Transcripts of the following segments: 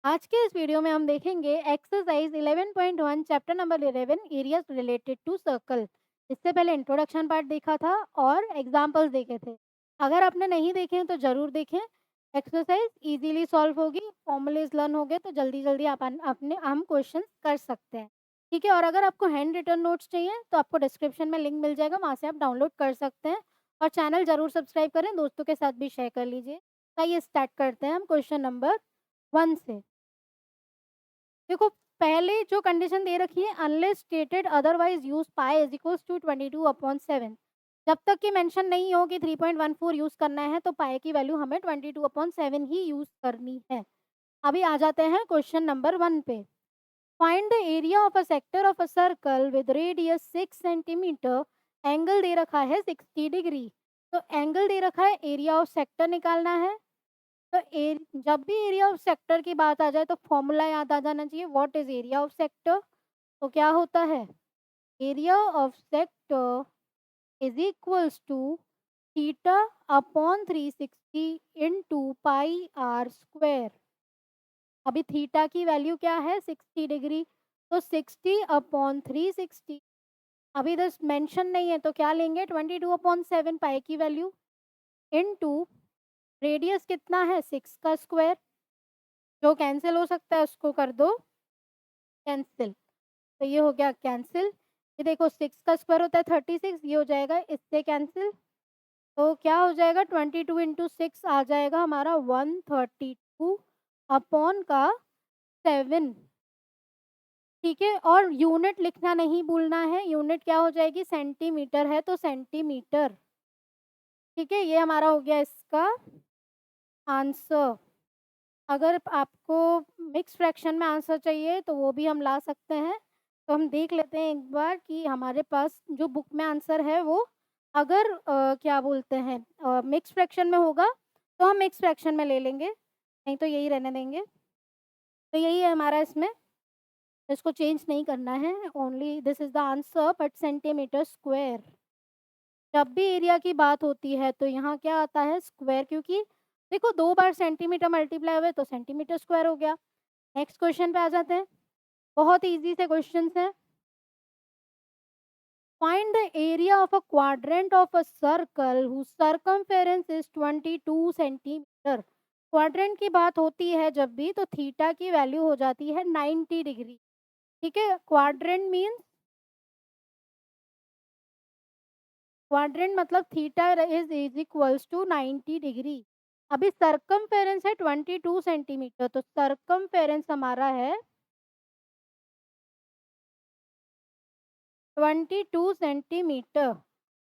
आज के इस वीडियो में हम देखेंगे exercise 11.1 chapter number 11 areas related to circle. इससे पहले इंट्रोडक्शन पार्ट देखा था और एग्जांपल्स देखे थे। अगर आपने नहीं देखे हैं तो ज़रूर देखें। एक्सरसाइज इजीली सॉल्व होगी, फॉर्मूलेज लर्न हो गए तो जल्दी जल्दी अपने हम क्वेश्चन कर सकते हैं। ठीक है, और अगर आपको हैंड रिटन नोट्स चाहिए तो आपको डिस्क्रिप्शन में लिंक मिल जाएगा, वहाँ से आप डाउनलोड कर सकते हैं। और चैनल ज़रूर सब्सक्राइब करें, दोस्तों के साथ भी शेयर कर लीजिए। आइए स्टार्ट करते हैं हम क्वेश्चन नंबर 1 से। देखो, पहले जो कंडीशन दे रखी है, unless stated otherwise use pi is equals to 22/7। जब तक कि मेंशन नहीं हो कि 3.14 यूज करना है तो पाई की वैल्यू हमें 22/7 ही यूज करनी है। अभी आ जाते हैं क्वेश्चन नंबर 1 पे। Find the area of a sector of a circle with radius 6 centimetre. Angle दे रखा है 60 डिग्री। तो एंगल दे रखा है, एरिया ऑफ सेक्टर निकालना है। तो जब भी एरिया ऑफ सेक्टर की बात आ जाए तो फॉर्मूला याद आ जाना चाहिए, what is area of sector. तो क्या होता है, area of sector is equals to theta upon 360 into pi are square. अभी थीटा की वैल्यू क्या है, 60 डिग्री। तो 60/360। अभी दस मेंशन नहीं है तो क्या लेंगे, 22/7 पाई की वैल्यू इंटू रेडियस कितना है, 6 का स्क्वायर। जो कैंसिल हो सकता है उसको कर दो कैंसिल। तो ये हो गया कैंसिल। ये देखो, 6 का स्क्वायर होता है 36, ये हो जाएगा इससे कैंसिल। तो क्या हो जाएगा, 22 इंटू 6 आ जाएगा हमारा 132/7। ठीक है, और यूनिट लिखना नहीं भूलना है। यूनिट क्या हो जाएगी, सेंटीमीटर है तो सेंटीमीटर। ठीक है, ये हमारा हो गया इसका आंसर। अगर आपको मिक्स फ्रैक्शन में आंसर चाहिए तो वो भी हम ला सकते हैं। तो हम देख लेते हैं एक बार कि हमारे पास जो बुक में आंसर है वो, अगर क्या बोलते हैं, मिक्स फ्रैक्शन में होगा तो हम मिक्स फ्रैक्शन में ले लेंगे, नहीं तो यही रहने देंगे। तो यही है हमारा इसमें, इसको चेंज नहीं करना है। Only this is the answer but centimetre square. जब भी एरिया की बात होती है तो यहाँ क्या आता है, स्क्वायर, क्योंकि देखो 2 बार सेंटीमीटर मल्टीप्लाई हुए तो सेंटीमीटर स्क्वायर हो गया। नेक्स्ट क्वेश्चन पे आ जाते हैं। बहुत ईजी से क्वेश्चंस हैं। Find the area of a quadrant of a circle whose circumference is 22 centimetre. Quadrant की बात होती है जब भी तो थीटा की वैल्यू हो जाती है 90 डिग्री। ठीक है, क्वाड्रेंट मीन्स, क्वाड्रेंट मतलब theta is equals to 90 degree. अभी सर्कमफेरेंस है 22 सेंटीमीटर, तो सर्कमफेरेंस हमारा है 22 सेंटीमीटर।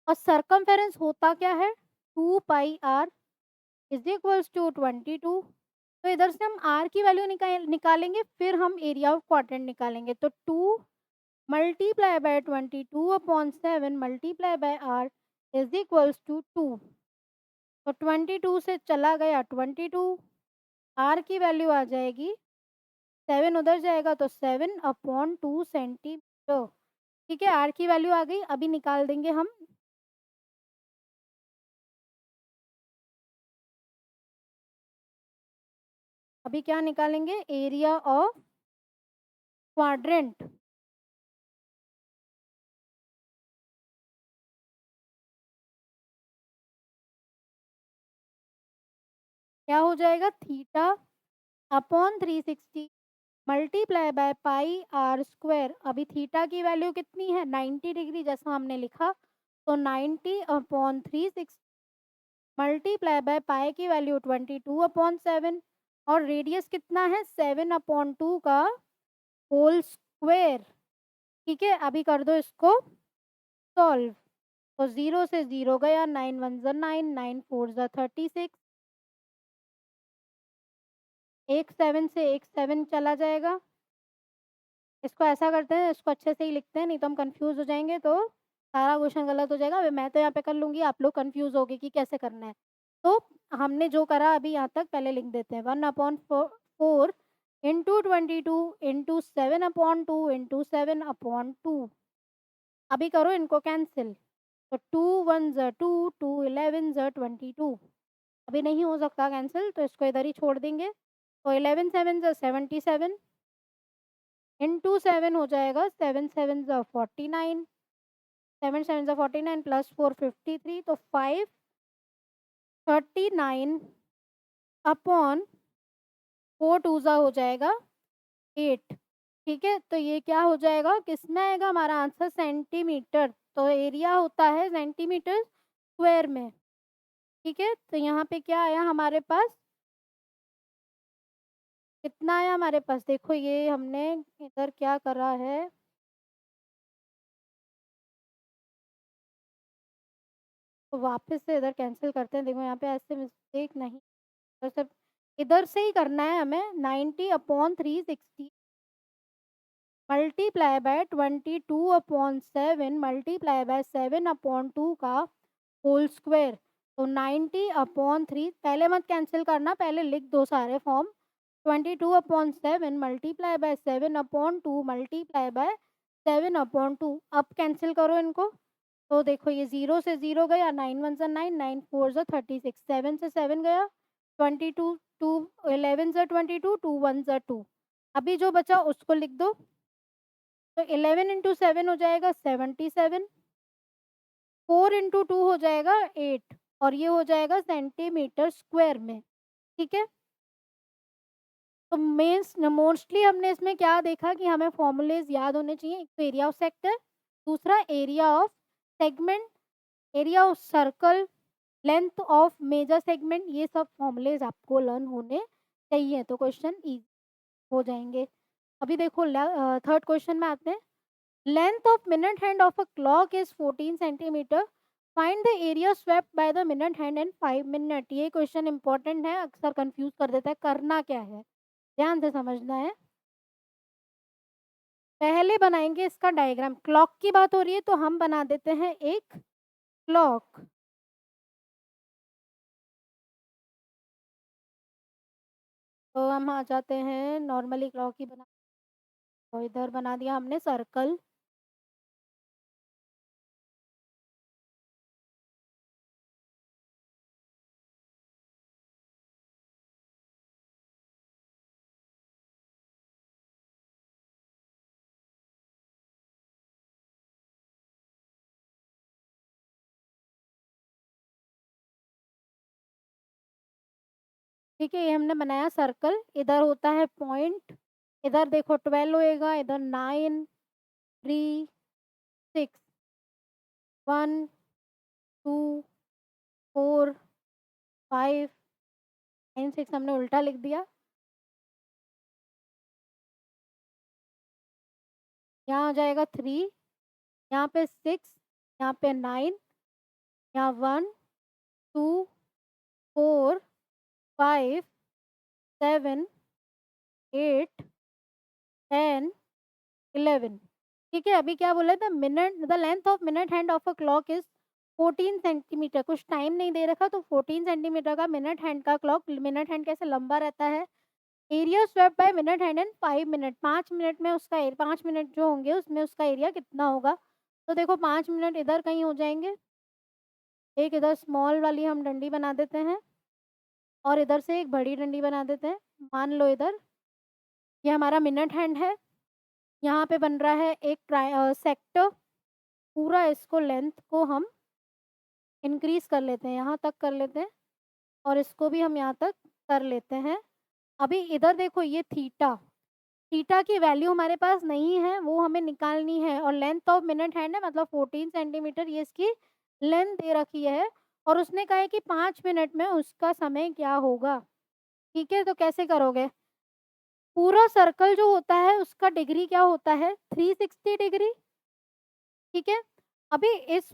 और सर्कमफेरेंस होता क्या है, 2 पाई आर इज इक्वल्स टू 22। तो इधर से हम आर की वैल्यू निकालेंगे, फिर हम एरिया ऑफ क्वाड्रेंट निकालेंगे। तो 2 multiply by 22/7 multiply by r is equals to 2। तो 22 से चला गया 22, आर की वैल्यू आ जाएगी 7, उधर जाएगा तो 7/2 सेंटीमीटर। ठीक है, आर की वैल्यू आ गई, अभी निकाल देंगे हम। अभी क्या निकालेंगे, एरिया ऑफ क्वाड्रेंट। क्या हो जाएगा, theta upon 360 multiply by pi are square. अभी थीटा की वैल्यू कितनी है, 90 डिग्री, जैसा हमने लिखा। तो 90/360 मल्टीप्लाई बाय पाई की वैल्यू 22/7। और रेडियस कितना है, 7/2 का होल स्क्वायर। ठीक है, अभी कर दो इसको सॉल्व। तो 0 से 0 गया, 9 1 ज़ा 9, 9 4 ज़ा 36, एक 7 से एक 7 चला जाएगा। इसको ऐसा करते हैं, इसको अच्छे से ही लिखते हैं, नहीं तो हम कंफ्यूज हो जाएंगे तो सारा क्वेश्चन गलत हो जाएगा। अभी मैं तो यहाँ पे कर लूँगी, आप लोग कंफ्यूज होगे कि कैसे करना है। तो हमने जो करा अभी यहाँ तक पहले लिख देते हैं, 1/4 इंटू 22 इंटू 7/2 इंटू 7/2। अभी करो इनको कैंसिल। तो 2 1 ज़ा 2, 2 11 ज़ा 22। अभी नहीं हो सकता कैंसिल तो इसको इधर ही छोड़ देंगे। तो 11 7 ज़ा 77 इंटू 7 हो जाएगा 7 7 ज़ा 49 7 7 ज़ा 49 प्लस 4 53 तो 539 अपॉन 4 2 ज़ा हो जाएगा 8। ठीक है? तो ये क्या हो जाएगा, किसमें आएगा हमारा आंसर सेंटीमीटर, तो एरिया होता है सेंटीमीटर स्क्वायर में। ठीक है? तो यहाँ पे क्या आया हमारे पास, कितना आया हमारे पास, देखो ये हमने इधर क्या करा है, तो वापस से इधर कैंसिल करते हैं। देखो यहाँ पे ऐसे मिस्टेक नहीं, तो सिर्फ इधर से ही करना है हमें। 90/360 मल्टीप्लाई बाय 22/7 मल्टीप्लाई बाय 7/2 का होल स्क्वायर। तो 90/3 पहले मत कैंसिल करना, पहले लिख दो सारे form. 22/7 multiply bye 7/2 multiply by 7/2। अब कैंसिल करो इनको। तो देखो ये 0 से 0 गया, 9 1 ज़ा 9, 9 4 ज़ा 36, 7 से 7 गया, 22 2 11 ज़ा 22, 2 1 ज़ा 2। अभी जो बचा उसको लिख दो। तो 11 इंटू 7 हो जाएगा 77, 4 इंटू 2 हो जाएगा 8 और ये हो जाएगा सेंटीमीटर स्क्वायर में। ठीक है? तो मेंस मोस्टली हमने इसमें क्या देखा कि हमें फॉर्मूलेज़ याद होने चाहिए। एक तो एरिया ऑफ सेक्टर, दूसरा area of segment, area of circle, length of major segment, ये सब फॉर्मूलेज़ आपको लर्न होने चाहिए, तो क्वेश्चन ईज़ी हो जाएँगे। अभी देखो थर्ड क्वेश्चन में आते हैं। Length of minute hand of a clock is 14 centimetre. Find the area swept by the minute hand in 5 minute. ये क्वेश्चन इंपॉर्टेंट है, अक्सर कंफ्यूज कर देता है। करना क्या है, ध्यान से समझना है। पहले बनाएंगे इसका डायग्राम। क्लॉक की बात हो रही है तो हम बना देते हैं एक क्लॉक। तो हम आ जाते हैं, नॉर्मली क्लॉक ही बना, तो इधर बना दिया हमने सर्कल। ठीक है, ये हमने बनाया सर्कल। इधर होता है पॉइंट, इधर देखो 12 होएगा, इधर 9 3 6 1 2 4 5 9 6 हमने उल्टा लिख दिया। यहाँ आ जाएगा 3, यहाँ पे 6, यहाँ पे 9, यहाँ 1 2 4 5 7 8 10 11। ठीक है, अभी क्या बोला था, minute the length of minute hand of a clock is 14 centimetre. कुछ टाइम नहीं दे रखा, तो 14 सेंटीमीटर का मिनट हैंड का क्लॉक, मिनट हैंड कैसे लंबा रहता है। Area swept bye minute hand in 5 minute, 5 minute में उसका 5 मिनट जो होंगे उसमें उसका एरिया कितना होगा। तो देखो 5 मिनट इधर कहीं हो जाएंगे, एक इधर स्मॉल वाली हम डंडी बना देते हैं और इधर से एक बड़ी डंडी बना देते हैं। मान लो इधर ये हमारा मिनट हैंड है, यहाँ पे बन रहा है एक सेक्टर। पूरा इसको लेंथ को हम इंक्रीज़ कर लेते हैं, यहाँ तक कर लेते हैं और इसको भी हम यहाँ तक कर लेते हैं। अभी इधर देखो ये थीटा, थीटा की वैल्यू हमारे पास नहीं है, वो हमें निकालनी है। और लेंथ ऑफ मिनट हैंड है मतलब 14 सेंटीमीटर, ये इसकी लेंथ दे रखी है और उसने कहा है कि 5 मिनट में उसका समय क्या होगा। ठीक है, तो कैसे करोगे, पूरा सर्कल जो होता है उसका डिग्री क्या होता है, 360 डिग्री। ठीक है, अभी इस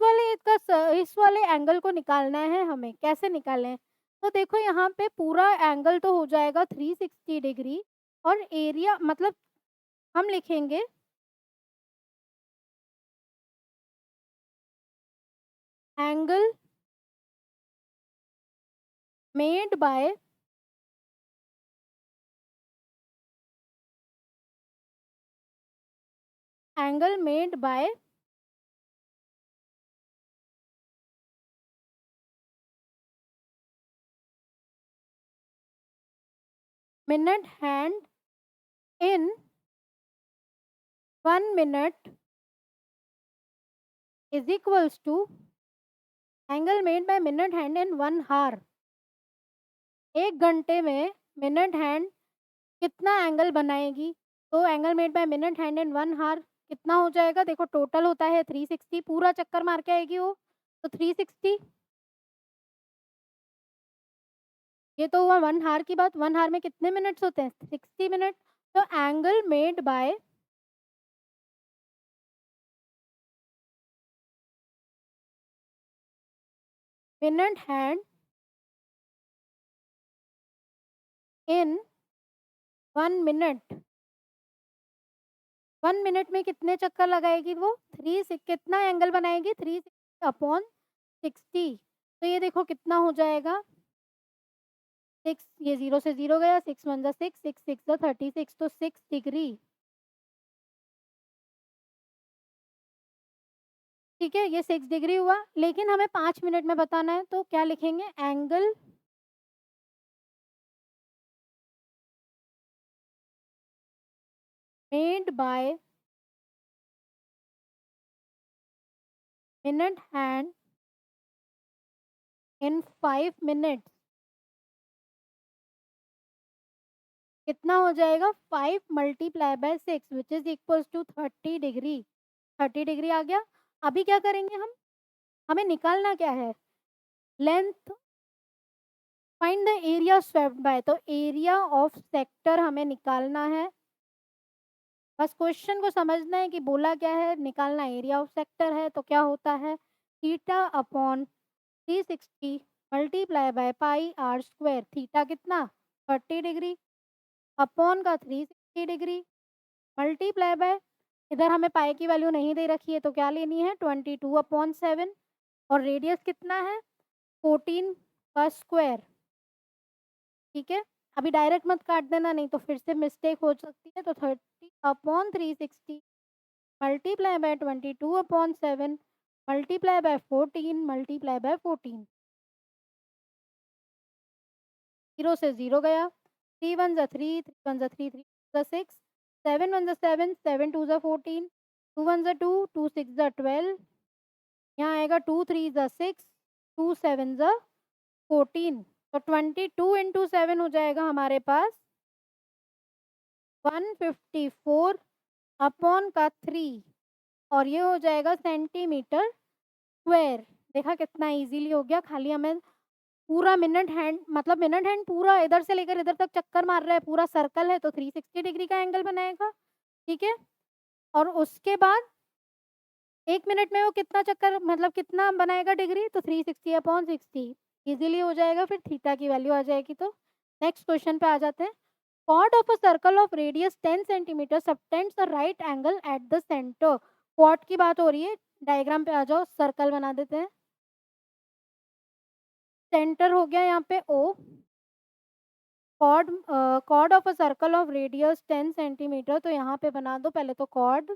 वाले एंगल को निकालना है हमें, कैसे निकालें। तो देखो यहाँ पे पूरा एंगल तो हो जाएगा 360 डिग्री और एरिया मतलब हम लिखेंगे angle made by angle made by minute hand in 1 minute is equals to angle made by minute hand in 1 hour. 1 घंटे में मिनट हैंड कितना एंगल बनाएगी? तो angle made by minute hand in 1 हार कितना हो जाएगा? देखो टोटल होता है 360, पूरा चक्कर मार के आएगी वो, तो 360। ये तो हुआ 1 हार की बात। 1 हार में कितने मिनट्स होते हैं? 60 मिनट। तो angle made by minute hand in 1 minute, 1 minute में कितने चक्कर लगाएगी वो? 3 से कितना एंगल बनाएगी? 360 अपॉन 60। तो ये देखो कितना हो जाएगा? 6, ये 0 से 0 गया, 6 1 जा 6, 6 6 जा 36, तो 6 डिग्री। ठीक है, ये 6 डिग्री हुआ, लेकिन हमें 5 मिनट में बताना है, तो क्या लिखेंगे? Angle made by minute hand in 5 minutes कितना हो जाएगा? 5 multiply by 6 which is equals to 30 degree. 30 degree आ गया। अभी क्या करेंगे हम? हमें निकालना क्या है? Length, find the area swept by, तो एरिया ऑफ सेक्टर हमें निकालना है। बस क्वेश्चन को समझना है कि बोला क्या है, निकालना एरिया ऑफ सेक्टर है, तो क्या होता है? Theta upon 360 multiply by pi are square. Theta कितना? 30 डिग्री अपॉन का 360 डिग्री मल्टीप्लाई बाय, इधर हमें पाई की वैल्यू नहीं दे रखी है तो क्या लेनी है? 22/7। और रेडियस कितना है? 14 का स्क्वायर। ठीक है, अभी डायरेक्ट मत काट देना, नहीं तो फिर से मिस्टेक हो सकती है। तो 30/360 multiply by 22/7 multiply bye 14 multiply by 14। 0 से 0 गया, 3 1 जा 3, 3 1 जा 3, 3 2 जा 6, 7 1 जा 7, 7 2 जा 14, 2 1 जा 2, 2 6 जा 12, यहाँ आएगा 2 3 जा 6, 2 7 जा 14। तो 22 इंटू 7 हो जाएगा हमारे पास 154 अपॉन का 3, और ये हो जाएगा सेंटीमीटर स्क्वायर। देखा कितना इजीली हो गया। खाली हमें पूरा मिनट हैंड, मतलब मिनट हैंड पूरा इधर से लेकर इधर तक चक्कर मार रहा है, पूरा सर्कल है, तो 360 डिग्री का एंगल बनाएगा। ठीक है, और उसके बाद 1 मिनट में वो कितना चक्कर, मतलब कितना बनाएगा डिग्री? तो 360/60 इजीली हो जाएगा, फिर थीटा की वैल्यू आ जाएगी। तो नेक्स्ट क्वेश्चन पे आ जाते हैं। Chord of a circle of radius 10 centimeter subtends a right angle at the center। Quad की बात हो रही है, डायग्राम पे आ जाओ, सर्कल बना देते हैं। सेंटर हो गया यहाँ पे O। Chord of a circle of radius 10 centimetre, तो यहाँ पे बना दो पहले तो कॉर्ड,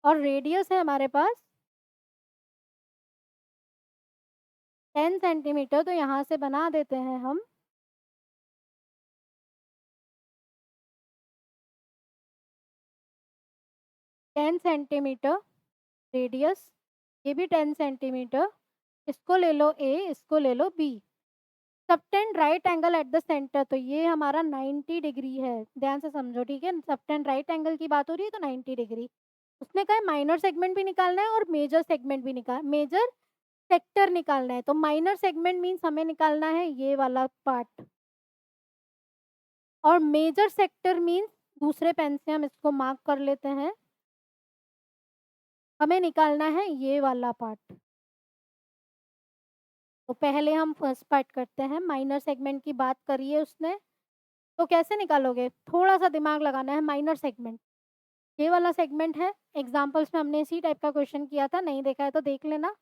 और रेडियस है हमारे पास 10 सेंटीमीटर, तो यहाँ से बना देते हैं हम 10 सेंटीमीटर रेडियस, ये भी 10 सेंटीमीटर। इसको ले लो A, इसको ले लो B। Subtend right angle at the centre, तो ये हमारा 90 डिग्री है, ध्यान से समझो। ठीक है, सबटेंड राइट एंगल की बात हो रही है तो 90 डिग्री। उसने कहा माइनर सेगमेंट भी निकालना है और मेजर सेगमेंट भी मेजर सेक्टर निकालना है। तो माइनर सेगमेंट मीन्स हमें निकालना है ये वाला पार्ट, और मेजर सेक्टर मीन्स दूसरे पेन से हम इसको मार्क कर लेते हैं, हमें निकालना है ये वाला पार्ट। तो पहले हम फर्स्ट पार्ट करते हैं। माइनर सेगमेंट की बात करी है उसने, तो कैसे निकालोगे? थोड़ा सा दिमाग लगाना है। माइनर सेगमेंट ये वाला सेगमेंट है, एग्जाम्पल्स में हमने इसी टाइप का क्वेश्चन किया था, नहीं देखा है तो देख लेना।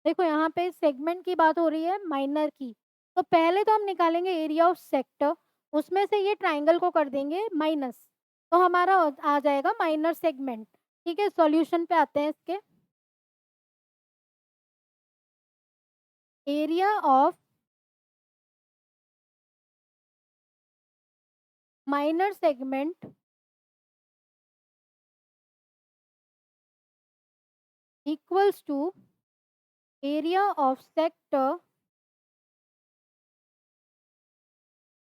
देखो यहाँ पे सेगमेंट की बात हो रही है माइनर की, तो पहले तो हम निकालेंगे एरिया ऑफ सेक्टर, उसमें से ये ट्राइंगल को कर देंगे माइनस, तो हमारा आ जाएगा माइनर सेगमेंट। ठीक है, सॉल्यूशन पे आते हैं इसके। Area of minor segment equals to area of sector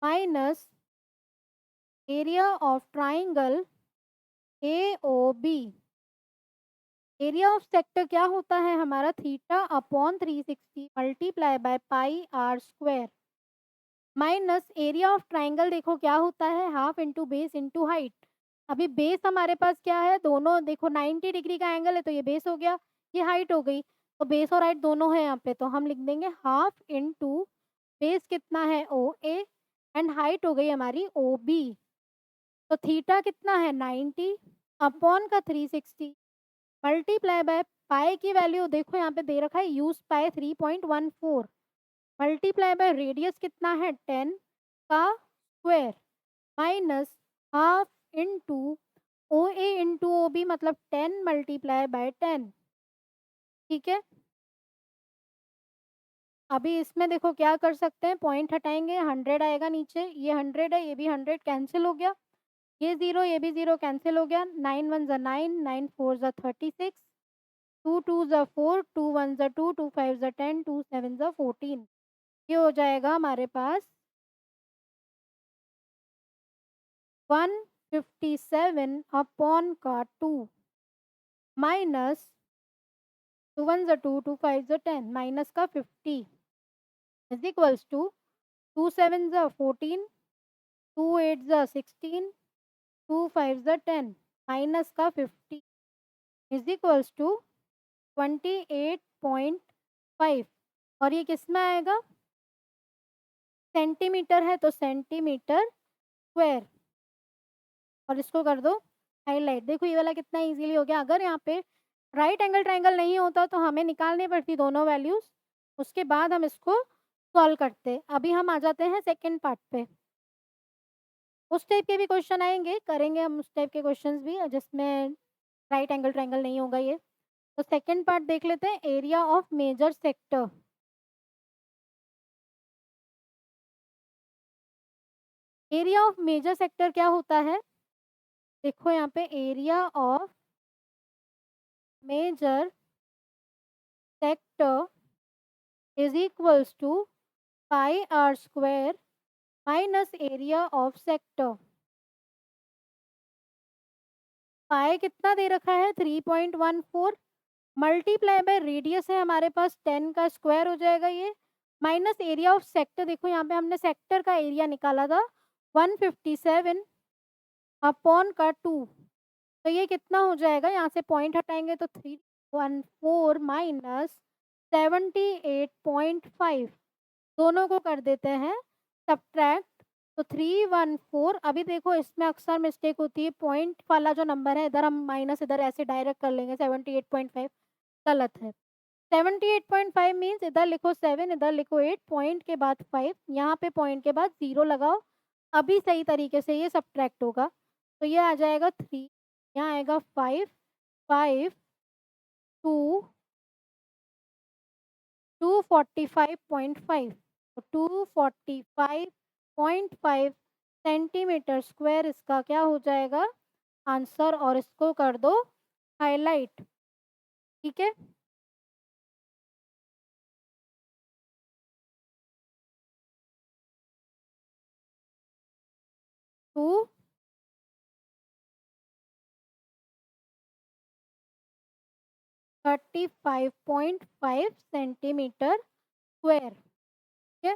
minus area of triangle A O B. Area of sector क्या होता है हमारा? Theta upon 360 multiply by pi are square minus area of triangle देखो क्या होता है? Half into base into height. अभी base हमारे पास क्या है? दोनों देखो 90 डिग्री का एंगल है तो ये बेस हो गया, ये हाइट हो गई। तो बेस और हाइट दोनों है यहाँ पे, तो हम लिख देंगे हाफ इंटू बेस कितना है? ओ ए एंड हाइट हो गई हमारी ओ बी। तो थीटा कितना है? 90 अपॉन का 360 मल्टीप्लाई बाय पाई की वैल्यू देखो यहाँ पे दे रखा है use pi 3.14 multiply by radius कितना है? 10 का square minus half into O A into O B मतलब 10 मल्टीप्लाई बाय 10। ठीक है, अभी इसमें देखो क्या कर सकते हैं, पॉइंट हटाएंगे 100 आएगा नीचे, ये 100 है, ये भी 100 कैंसिल हो गया, ये जीरो ये भी जीरो कैंसिल हो गया, 9 1 ज़ा 9 9 4 ज़ा 36 2 2 ज़ा 4 2 1 ज़ा 2 2 5 ज़ा 10 2 7 ज़ा 14। ये हो जाएगा हमारे पास 157 अपॉन का 2 माइनस 2 1 ज़ा 2 2 5 ज़ा 10 माइनस का 50 इज इक्वल्स टू 2 7 ज़ा 14 2 8 ज़ा 16 2 5 ज़ा 10 माइनस का 50 इज इक्वल्स टू 28.5। और ये किस में आएगा? सेंटीमीटर है तो सेंटीमीटर स्क्वायर। और इसको कर दो हाईलाइट। देखो ये वाला कितना इजीली हो गया। अगर यहाँ पे राइट एंगल ट्रायंगल नहीं होता तो हमें निकालनी पड़ती दोनों वैल्यूज, उसके बाद हम इसको सॉल्व करते। अभी हम आ जाते हैं सेकंड पार्ट पे। उस टाइप के भी क्वेश्चन आएंगे, करेंगे हम उस टाइप के क्वेश्चंस भी जिसमें राइट एंगल ट्रायंगल नहीं होगा ये। तो सेकंड पार्ट देख लेते हैं, area of major sector. Area of major sector क्या होता है? देखो यहाँ पे area of major sector is equals to pi are square minus area of sector. Pi कितना दे रखा है? 3.14 मल्टीप्लाई बाय रेडियस है हमारे पास 10 का स्क्वायर हो जाएगा ये, माइनस एरिया ऑफ सेक्टर। देखो यहाँ पे हमने सेक्टर का एरिया निकाला था 157 अपॉन का 2, तो ये कितना हो जाएगा? यहाँ से पॉइंट हटाएंगे तो 314 माइनस 78.5, दोनों को कर देते हैं सब्ट्रैक्ट। तो 314, अभी देखो इसमें अक्सर मिस्टेक होती है, पॉइंट वाला जो नंबर है इधर हम माइनस इधर ऐसे डायरेक्ट कर लेंगे, 78.5 गलत है। 78.5 मीन्स इधर लिखो 7 इधर लिखो 8, पॉइंट के बाद 5, यहाँ पे पॉइंट के बाद 0 लगाओ, अभी सही तरीके से ये सब्ट्रैक्ट होगा। तो ये आ जाएगा 3, यहाँ आएगा 5 5 2 245.5, तो 245.5 सेंटीमीटर स्क्वायर इसका क्या हो जाएगा आंसर। और इसको कर दो हाईलाइट। ठीक है, 235.5 सेंटीमीटर स्क्वायर। ठीक है,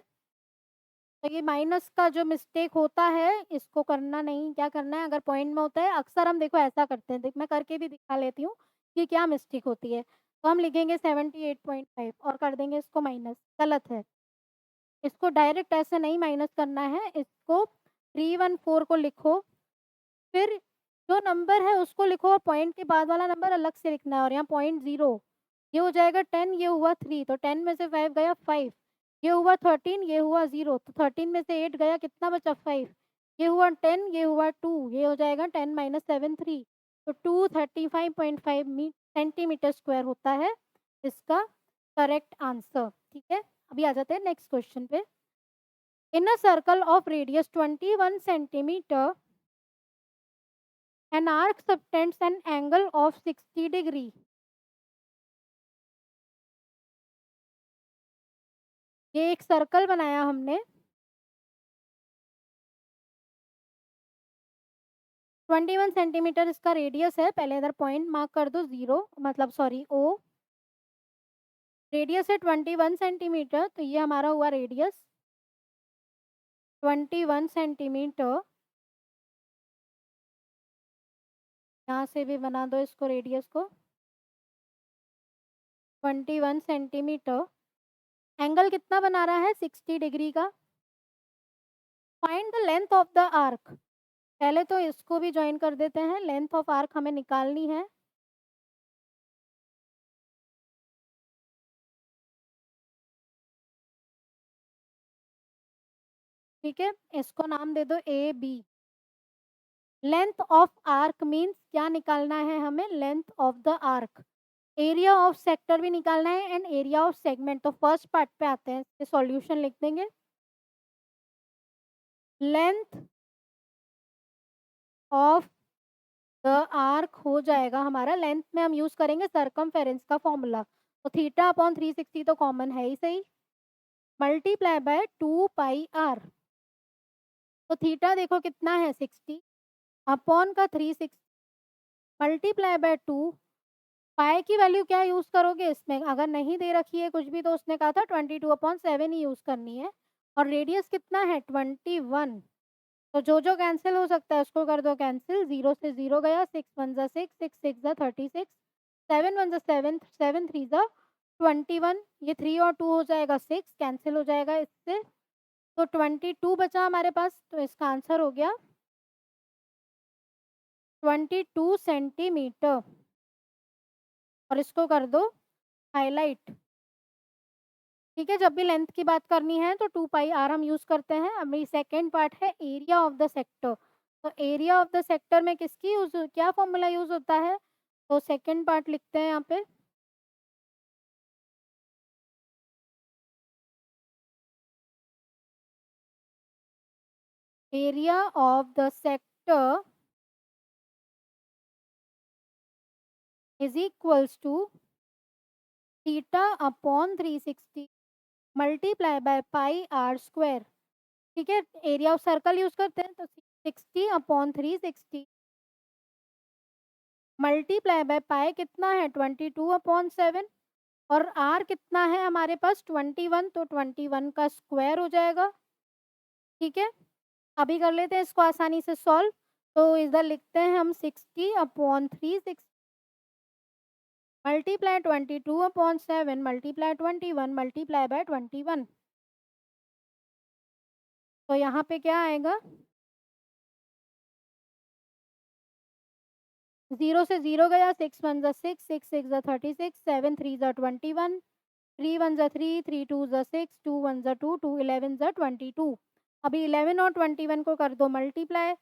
तो ये माइनस का जो मिस्टेक होता है इसको करना नहीं, क्या करना है, अगर पॉइंट में होता है अक्सर हम देखो ऐसा करते हैं, देख मैं करके भी दिखा लेती हूँ कि क्या मिस्टेक होती है। तो हम लिखेंगे 78.5 और कर देंगे इसको माइनस, गलत है। इसको डायरेक्ट ऐसे नहीं माइनस करना है, इसको 314 को लिखो, फिर जो नंबर है उसको लिखो और पॉइंट के बाद वाला नंबर अलग से लिखना है। और यहाँ पॉइंट 0, ये हो जाएगा 10, ये हुआ 3, तो 10 में से 5 गया 5, ये हुआ 13, ये हुआ 0, तो 13 में से 8 गया, कितना बचा 5, ये हुआ 10, ये हुआ 2, ये हो जाएगा 10 माइनस 7 3, तो 235.5 सेंटीमीटर स्क्वायर होता है इसका करेक्ट आंसर। ठीक है, अभी आ जाते हैं नेक्स्ट क्वेश्चन पे। In a circle of radius 21 centimetre an arc subtends an angle of 60 degree. ये एक सर्कल बनाया हमने, 21 सेंटीमीटर इसका रेडियस है। पहले इधर पॉइंट मार्क कर दो, 0 मतलब सॉरी ओ। रेडियस है 21 सेंटीमीटर, तो ये हमारा हुआ रेडियस 21 सेंटीमीटर। यहाँ से भी बना दो इसको, रेडियस को 21 सेंटीमीटर। एंगल कितना बना रहा है? 60 डिग्री का। Find the length of the arc. पहले तो इसको भी ज्वाइन कर देते हैं, लेंथ ऑफ आर्क हमें निकालनी है। ठीक है, इसको नाम दे दो A B. Length of arc means क्या निकालना है हमें? Length of the arc. Area of sector भी निकालना है एंड एरिया ऑफ सेगमेंट। तो फर्स्ट पार्ट पे आते हैं, सॉल्यूशन लिख देंगे। लेंथ ऑफ द आर्क हो जाएगा हमारा, लेंथ में हम यूज करेंगे सर्कमफेरेंस का फॉर्मूला। तो थीटा अपॉन 360 तो कॉमन है ही सही, मल्टीप्लाई बाय 2 पाई आर। तो थीटा देखो कितना है 60 अपॉन का 360 मल्टीप्लाई बाय 2। पाई की वैल्यू क्या यूज करोगे इसमें? अगर नहीं दे रखी है कुछ भी तो उसने कहा था 22/7 ही यूज करनी है। और रेडियस कितना है 21। तो जो जो कैंसिल हो सकता है उसको कर दो कैंसिल। 0 से 0 गया, 6 1 6, 6 6 36, 7 1 7, 7 3 21। ये 3 और 2 हो जाएगा 6, कैंसिल हो जाएगा इससे। तो 22 बचा हमारे पास, तो इसका आंसर हो गया 22 सेंटीमीटर। और इसको कर दो हाईलाइट। ठीक है, जब भी लेंथ की बात करनी है तो 2 पाई आर हम यूज करते हैं। अभी सेकेंड पार्ट है एरिया ऑफ द सेक्टर। तो एरिया ऑफ द सेक्टर में किसकी यूज, क्या फॉर्मूला यूज होता है? तो सेकेंड पार्ट लिखते हैं यहाँ पे। Area of the sector is equals to theta upon 360 multiply by pi r²। ठीक है, एरिया ऑफ सर्कल यूज करते हैं तो 60/360 मल्टीप्लाई बाय पाई कितना है 22/7। और r कितना है हमारे पास 21, तो 21 का स्क्वायर हो जाएगा। ठीक है, अभी कर लेते हैं इसको आसानी से सॉल्व। तो इधर लिखते हैं हम 60/360 मल्टीप्लाई 22/7 मल्टीप्लाई 21 मल्टीप्लाई बाय 21। तो यहाँ पे क्या आएगा? 0 से 0 गया, 6 1 6, 6 6 36, 7 3 21, 3 1 3, 3 2 6, 2 1 2, 2 11 22। अभी 11 और 21 को कर दो मल्टीप्लाई।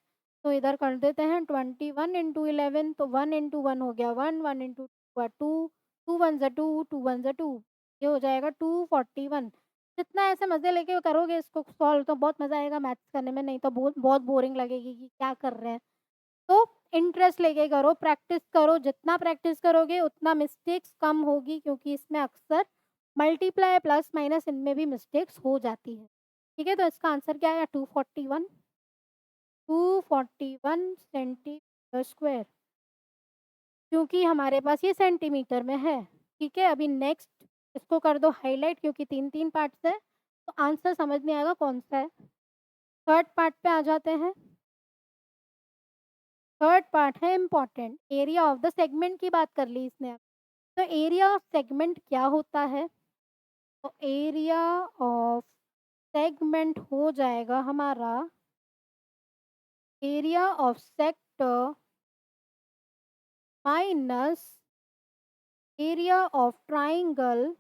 तो इधर कर देते हैं 21 इंटू 11, तो 1 इंटू 1 हो गया 1, 1 इंटू 2 2 1 2, 2 1 2। ये हो जाएगा 241। जितना ऐसे मज़े लेके करोगे इसको सॉल्व तो बहुत मज़ा आएगा मैथ्स करने में, नहीं तो बहुत बोरिंग लगेगी कि क्या कर रहे हैं। तो इंटरेस्ट लेके करो, प्रैक्टिस करो। जितना प्रैक्टिस करोगे उतना मिस्टेक्स कम होगी, क्योंकि इसमें अक्सर मल्टीप्लाई प्लस माइनस इनमें भी मिस्टेक्स हो जाती है। ठीक है, तो इसका आंसर क्या है? 241। 241 सेंटीमीटर स्क्वायर, क्योंकि हमारे पास ये सेंटीमीटर में है। ठीक है, अभी नेक्स्ट इसको कर दो हाईलाइट, क्योंकि 3 पार्ट्स है तो आंसर समझ नहीं आएगा कौन सा है। थर्ड पार्ट पे आ जाते हैं। थर्ड पार्ट है important, area of the segment की बात कर ली इसने। तो एरिया ऑफ सेगमेंट क्या होता है? तो एरिया ऑफ सेगमेंट हो जाएगा हमारा area of sector minus area of triangle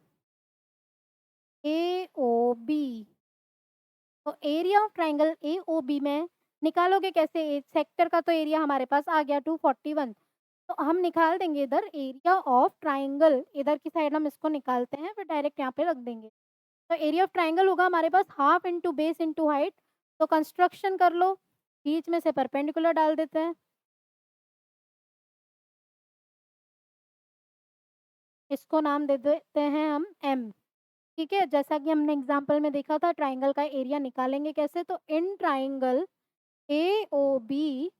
A O B. तो area of triangle A O B में निकालोगे कैसे? सेक्टर का तो एरिया हमारे पास आ गया 241, तो हम निकाल देंगे इधर एरिया ऑफ ट्राइंगल। इधर की साइड हम इसको निकालते हैं, फिर डायरेक्ट यहाँ पे रख देंगे। तो एरिया ऑफ ट्राइंगल होगा हमारे पास half into base into height. तो कंस्ट्रक्शन कर लो, बीच में से परपेंडिकुलर डाल देते हैं, इसको नाम दे देते हैं हम एम। ठीक है, जैसा कि हमने एग्जाम्पल में देखा था ट्राइंगल का एरिया निकालेंगे कैसे, तो in triangle A O B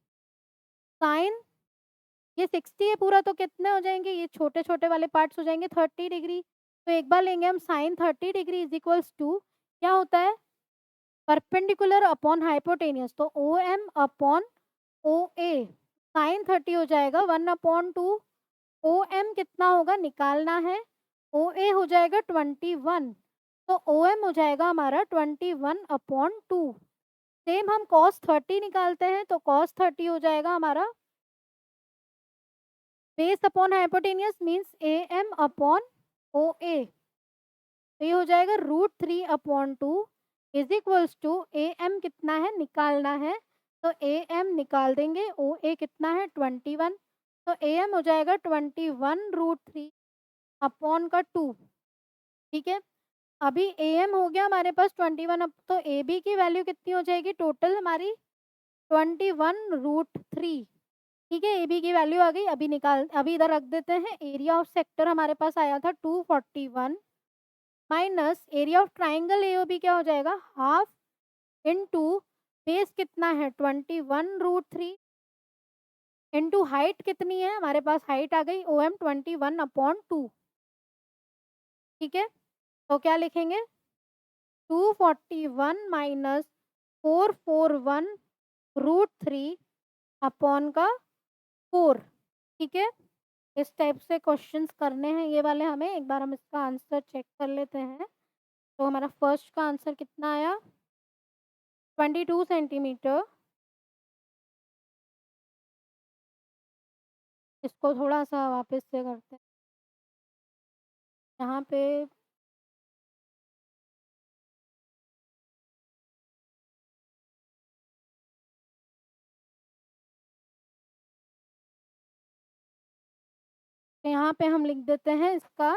sine, ये 60 है पूरा, तो कितने हो जाएंगे, ये छोटे छोटे वाले पार्ट्स हो जाएंगे 30 डिग्री। तो एक बार लेंगे हम sine 30 degree is equals to क्या होता है, परपेंडिकुलर अपॉन हाइपोटेनियस, तो O M upon O A. Sine 30 हो जाएगा 1/2, ओ एम कितना होगा निकालना है, ओ ए हो जाएगा 21, तो ओ एम हो जाएगा हमारा 21/2। सेम हम कॉस 30 निकालते हैं, तो कॉस 30 हो जाएगा हमारा base upon hypotenuse means A M upon O A, तो ये हो जाएगा √3/2 is equals to A M कितना है निकालना है, तो ए एम निकाल देंगे, ओ ए कितना है 21, तो ए एम हो जाएगा 21√3/2। ठीक है, अभी ए एम हो गया हमारे पास 21, अब तो ए बी की वैल्यू कितनी हो जाएगी टोटल हमारी 21√3। ठीक है, ए बी की वैल्यू आ गई, अभी इधर रख देते हैं। एरिया ऑफ सेक्टर हमारे पास आया था 241 minus area of triangle A O B क्या हो जाएगा हाफ इंटू बेस कितना है 21√3 इंटू हाइट कितनी है हमारे पास, हाइट आ गई ओ एम 21/2। ठीक है, तो क्या लिखेंगे 241 माइनस 441√3 अपॉन का 4। ठीक है, इस टाइप से क्वेश्चंस करने हैं ये वाले हमें। एक बार हम इसका आंसर चेक कर लेते हैं। तो हमारा फर्स्ट का आंसर कितना आया 22 सेंटीमीटर। इसको थोड़ा सा वापस से करते हैं, यहाँ पे यहाँ पे हम लिख देते हैं इसका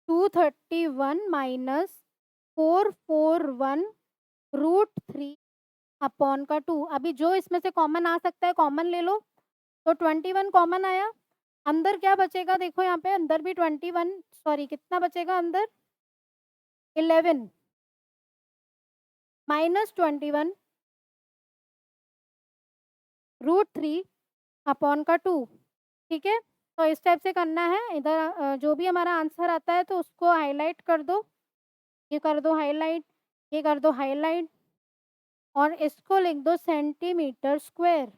231 माइनस 441√3 अपॉन का 2। अभी जो इसमें से कॉमन आ सकता है कॉमन ले लो, तो 21 कॉमन आया, अंदर क्या बचेगा देखो, यहाँ पे अंदर भी 21, सॉरी कितना बचेगा अंदर 11 माइनस 21√3 अपॉन का 2। ठीक है, तो इस टाइप से करना है। इधर जो भी हमारा आंसर आता है तो उसको हाईलाइट कर दो, ये कर दो हाईलाइट, ये कर दो हाईलाइट, और इसको लिख दो सेंटीमीटर स्क्वायर।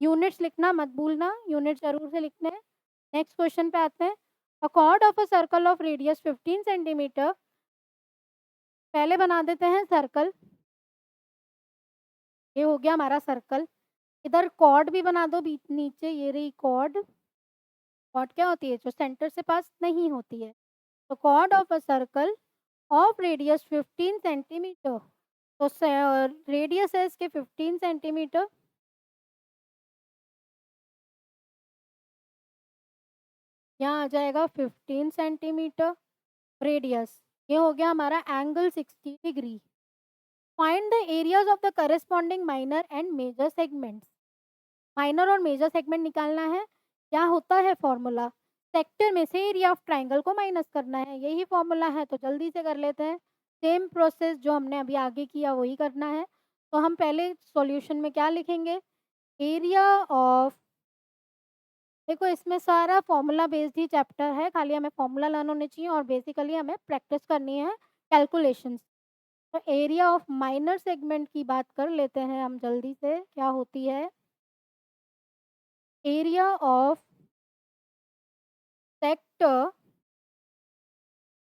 यूनिट्स लिखना मत भूलना, यूनिट जरूर से लिखने हैं। नेक्स्ट क्वेश्चन पे आते हैं। अ cord of a circle of radius 15 centimetre, पहले बना देते हैं सर्कल, ये हो गया हमारा सर्कल। इधर कॉर्ड भी बना दो बीच नीचे, ये रही कॉर्ड। कॉर्ड क्या होती है, जो सेंटर से पास नहीं होती है। तो chord of a circle of radius 15 centimetre, तो रेडियस है इसके 15 सेंटीमीटर, यहाँ आ जाएगा 15 सेंटीमीटर रेडियस। ये हो गया हमारा angle 60 degree. Find the areas of the corresponding minor and major segments. Minor और मेजर सेगमेंट निकालना है। क्या होता है फॉर्मूला, सेक्टर में से एरिया ऑफ ट्राइंगल को माइनस करना है, यही फॉर्मूला है। तो जल्दी से कर लेते हैं, सेम प्रोसेस जो हमने अभी आगे किया वही करना है। तो हम पहले सॉल्यूशन में क्या लिखेंगे, एरिया ऑफ, देखो इसमें सारा फॉर्मूला बेस्ड ही चैप्टर है, खाली हमें फॉर्मूला लर्न होने चाहिए और बेसिकली हमें प्रैक्टिस करनी है कैलकुलेशंस। तो एरिया ऑफ माइनर सेगमेंट की बात कर लेते हैं हम जल्दी से, क्या होती है area of sector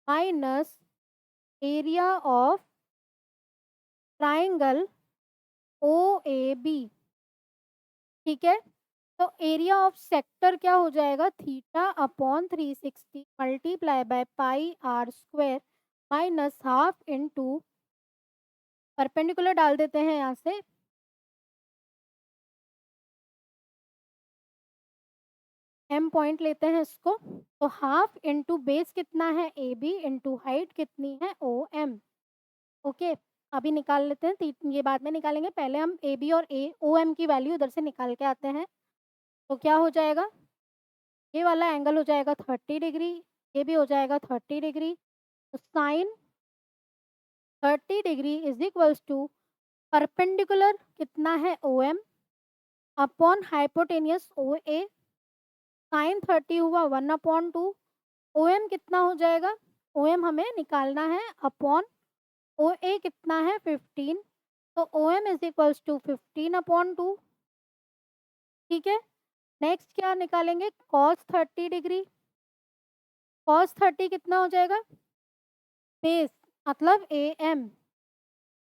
minus area of triangle O A B. ठीक है, तो एरिया ऑफ सेक्टर क्या हो जाएगा theta upon 360 multiply by pi are square minus half into, perpendicular डाल देते हैं यहाँ से, एम पॉइंट लेते हैं इसको, तो हाफ इंटू बेस कितना है ए बी इंटू हाइट कितनी है ओ एम। ओके, अभी निकाल लेते हैं, ये बाद में निकालेंगे, पहले हम ए बी और ए ओ एम की वैल्यू उधर से निकाल के आते हैं। तो क्या हो जाएगा, ये वाला एंगल हो जाएगा 30 डिग्री, ये भी हो जाएगा 30 डिग्री। तो sine 30 degree is equals to perpendicular कितना है O M upon hypotenuse O A. Sine 30 हुआ 1/2, ओ एम कितना हो जाएगा, ओ एम हमें निकालना है अपॉन ओ ए कितना है 15, तो O M is equals to 15/2। ठीक है, नेक्स्ट क्या निकालेंगे, कॉस 30 डिग्री, कॉस 30 कितना हो जाएगा, बेस मतलब ए एम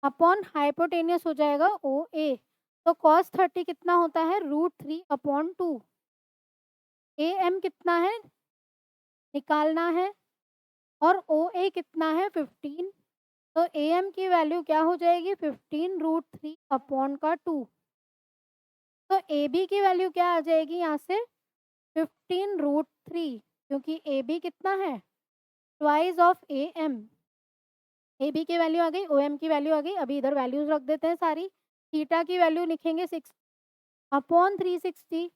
अपॉन हाइपोटेनियस हो जाएगा ओ ए। तो कॉस 30 कितना होता है √3/2। ए एम कितना है निकालना है, और ओ ए कितना है 15, तो ए एम की वैल्यू क्या हो जाएगी 15√3/2। तो ए बी की वैल्यू क्या आ जाएगी यहाँ से 15√3, क्योंकि ए बी कितना है twice of A M. A B की वैल्यू आ गई, ओ एम की वैल्यू आ गई। अभी इधर वैल्यूज रख देते हैं सारी। थीटा की वैल्यू लिखेंगे 6/360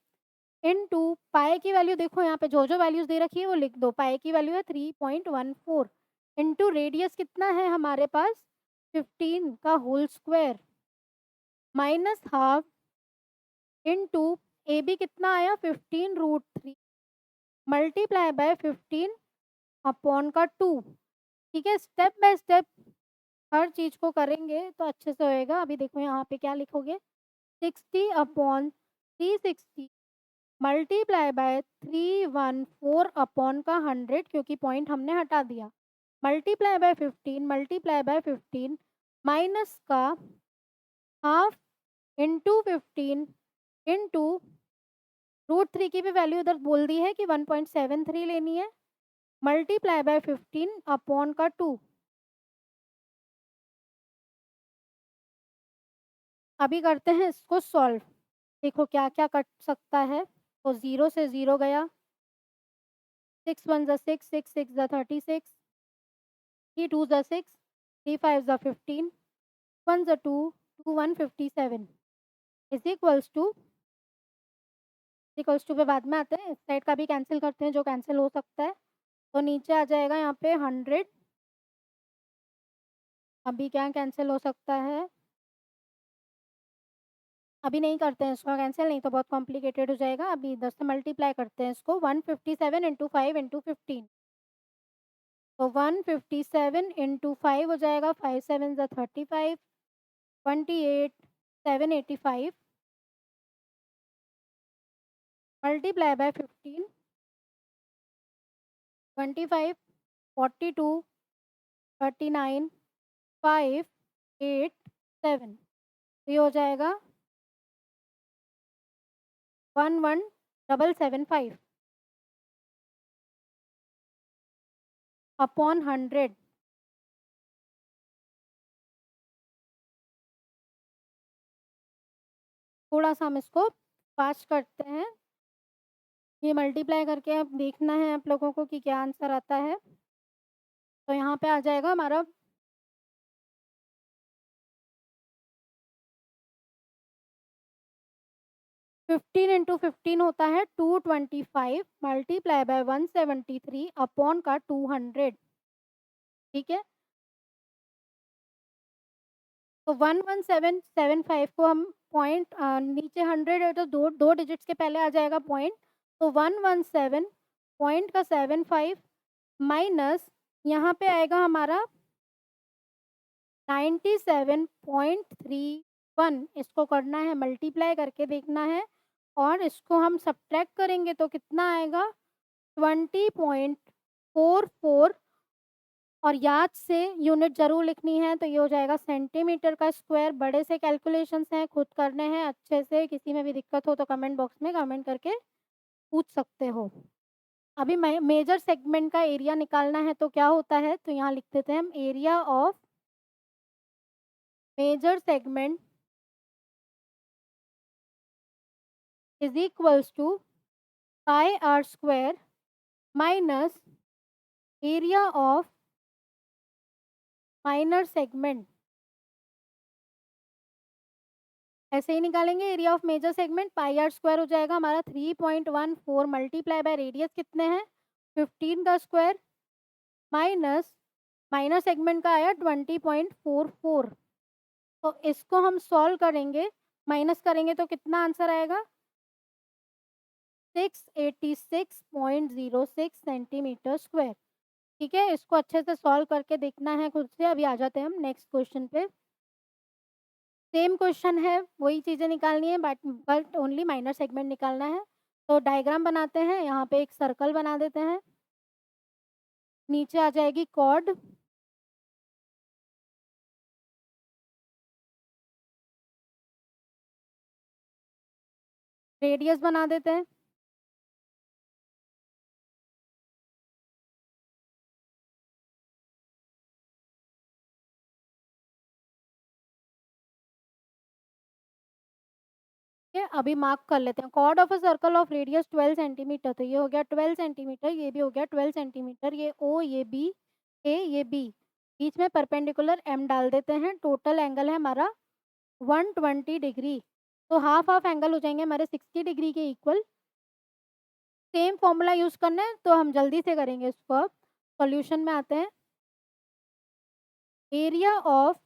इनटू पाई की वैल्यू, देखो यहाँ पे जो जो वैल्यूज दे रखी है वो लिख दो। पाई की वैल्यू है 3.14 इनटू रेडियस कितना है हमारे पास 15 का whole square minus half into A B कितना आया 15√3 मल्टीप्लाई बाय 15/2। ठीक है, स्टेप बाय स्टेप हर चीज़ को करेंगे तो अच्छे से होएगा। अभी देखो यहाँ पे क्या लिखोगे, 60/360 मल्टीप्लाई बाय 314 का 100, क्योंकि पॉइंट हमने हटा दिया, multiply by 15 multiply by 15 minus का हाफ इंटू 15 इंटू √3 की भी वैल्यू उधर बोल दी है कि 1.73 लेनी है, मल्टीप्लाई बाय 15/2। अभी करते हैं इसको सॉल्व। देखो क्या क्या कट सकता है, तो 0 से 0 गया, 6 1 ज़ा 6, 6 6 ज़ा 36, 3 2 ज़ा 6, 3 5 ज़ा 15, 1 ज़ा 2, 2 1 57 इज इक्वल्स टू पे बाद में आते हैं। इस साइड का भी कैंसिल करते हैं जो कैंसिल हो सकता है, तो नीचे आ जाएगा यहाँ पे 100। अभी क्या कैंसिल हो सकता है, अभी नहीं करते हैं इसको कैंसिल, नहीं तो बहुत कॉम्प्लिकेटेड हो जाएगा। अभी इधर से मल्टीप्लाई करते हैं इसको, 157 इंटू 5 इंटू 15, तो 157 इंटू 5 हो जाएगा, 5 7 ज़ा 35, 28 785 मल्टीप्लाई बाय 15, 25 42 39 5 8 7, तो ये हो जाएगा 11775 अपॉन 100। थोड़ा सा हम इसको फास्ट करते हैं, ये मल्टीप्लाई करके अब देखना है आप लोगों को कि क्या आंसर आता है। तो यहाँ पे आ जाएगा हमारा 15 इंटू 15 होता है 225 मल्टीप्लाई बाय 173 अपॉन का 200। ठीक है, तो 11775 को हम पॉइंट नीचे 100 है तो दो दो डिजिट्स के पहले आ जाएगा पॉइंट, तो 117 पॉइंट का 75 माइनस यहाँ पे आएगा हमारा 97.31, इसको करना है मल्टीप्लाई करके देखना है, और इसको हम सब्ट्रैक्ट करेंगे तो कितना आएगा 20.44। और याद से यूनिट ज़रूर लिखनी है, तो ये हो जाएगा सेंटीमीटर का स्क्वायर। बड़े से कैलकुलेशंस हैं, खुद करने हैं अच्छे से। किसी में भी दिक्कत हो तो कमेंट बॉक्स में कमेंट करके पूछ सकते हो। अभी मेजर सेगमेंट का एरिया निकालना है तो क्या होता है, तो यहाँ लिख देते हैं हम, area of major segment is equals to pi are square minus area of minor segment. ऐसे ही निकालेंगे area of major segment. Pi are square हो जाएगा हमारा 3.14 मल्टीप्लाई बाय रेडियस कितने हैं 15 का स्क्वायर माइनस माइनर सेगमेंट का आया 20.44। तो इसको हम सॉल्व करेंगे, माइनस करेंगे तो कितना आंसर आएगा 686.06 सेंटीमीटर स्क्वायर। ठीक है, इसको अच्छे से सॉल्व करके देखना है खुद से। अभी आ जाते हैं हम नेक्स्ट क्वेश्चन पे। सेम क्वेश्चन है, वही चीज़ें निकालनी है बट ओनली माइनर सेगमेंट निकालना है। तो डायग्राम बनाते हैं, यहाँ पे एक सर्कल बना देते हैं, नीचे आ जाएगी कॉर्ड, रेडियस बना देते हैं, ठीक है। अभी मार्क कर लेते हैं, chord of a circle of radius 12 centimetre. तो ये हो गया 12 सेंटीमीटर, ये भी हो गया 12 सेंटीमीटर, ये ओ, ये बी, ए, ये बी, बीच में परपेंडिकुलर एम डाल देते हैं। टोटल एंगल है हमारा 120 डिग्री। तो हाफ हाफ एंगल हो जाएंगे हमारे 60 डिग्री के इक्वल। सेम फॉर्मूला यूज करना है तो हम जल्दी से करेंगे इसको। अब सॉल्यूशन में आते हैं, area of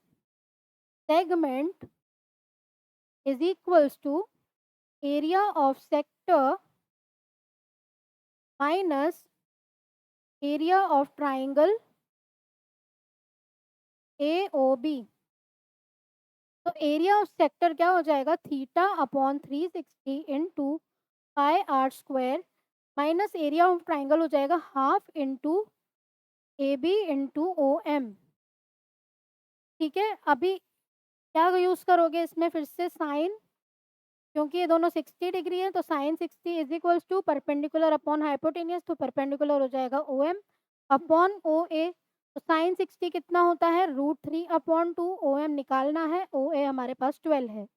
segment is equals to area of sector minus area of triangle AOB। तो एरिया ऑफ सेक्टर क्या हो जाएगा theta upon 360 into pi are square minus area of triangle हो जाएगा half into A B into O M. ठीक है, अभी क्या यूज़ करोगे इसमें फिर से साइन, क्योंकि ये दोनों 60 डिग्री है तो sine 60 is equals to perpendicular upon hypotenuse, तो परपेंडिकुलर हो जाएगा ओ एम अपॉन ओ ए। तो साइन 60 कितना होता है √3 अपॉन 2, ओ एम निकालना है, ओ ए हमारे पास 12 है।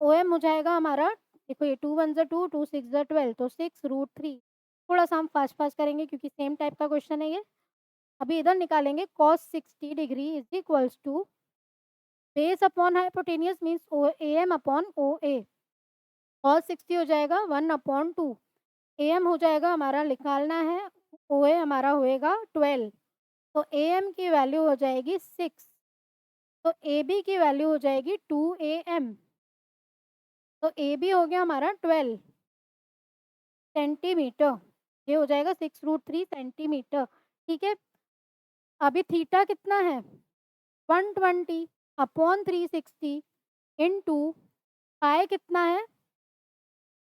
ओ एम हो जाएगा हमारा, देखो ये 2 1 2, 2 6 12, तो 6√3। थोड़ा सा हम फास्ट फास्ट करेंगे क्योंकि सेम टाइप का क्वेश्चन है ये। अभी इधर निकालेंगे cos 60 degree is equals to base upon hypotenuse means O A M upon O A. cos 60 हो जाएगा 1/2, ए एम हो जाएगा हमारा निकालना है, ओ ए हमारा होएगा 12। तो ए एम की वैल्यू हो जाएगी 6, तो ए बी की वैल्यू हो जाएगी 2 AM। तो ए बी हो गया हमारा 12 सेंटीमीटर, ये हो जाएगा 6√3 सेंटीमीटर। ठीक है, अभी थीटा कितना है 120 अपॉन 360 इंटू पाई कितना है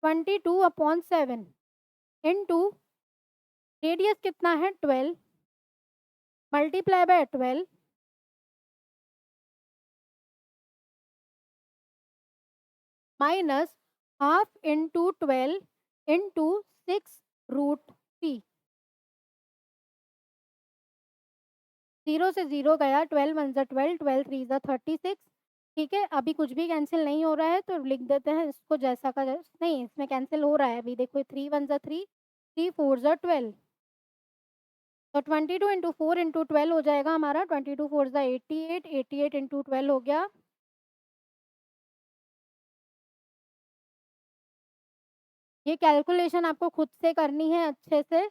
22/7 इंटू रेडियस कितना है 12 multiply by 12 minus half into 12 into 6√3। 0 से 0 गया, 12 1 12, 12 3 36। ठीक है, अभी कुछ भी कैंसिल नहीं हो रहा है तो लिख देते हैं इसको जैसा का नहीं, इसमें कैंसिल हो रहा है अभी, देखो 3 1 3, 3 4 12। तो 22 इंटू 4 इंटू 12 हो जाएगा हमारा 22 4 88, 88 इंटू 12 हो गया। ये कैलकुलेशन आपको खुद से करनी है अच्छे से,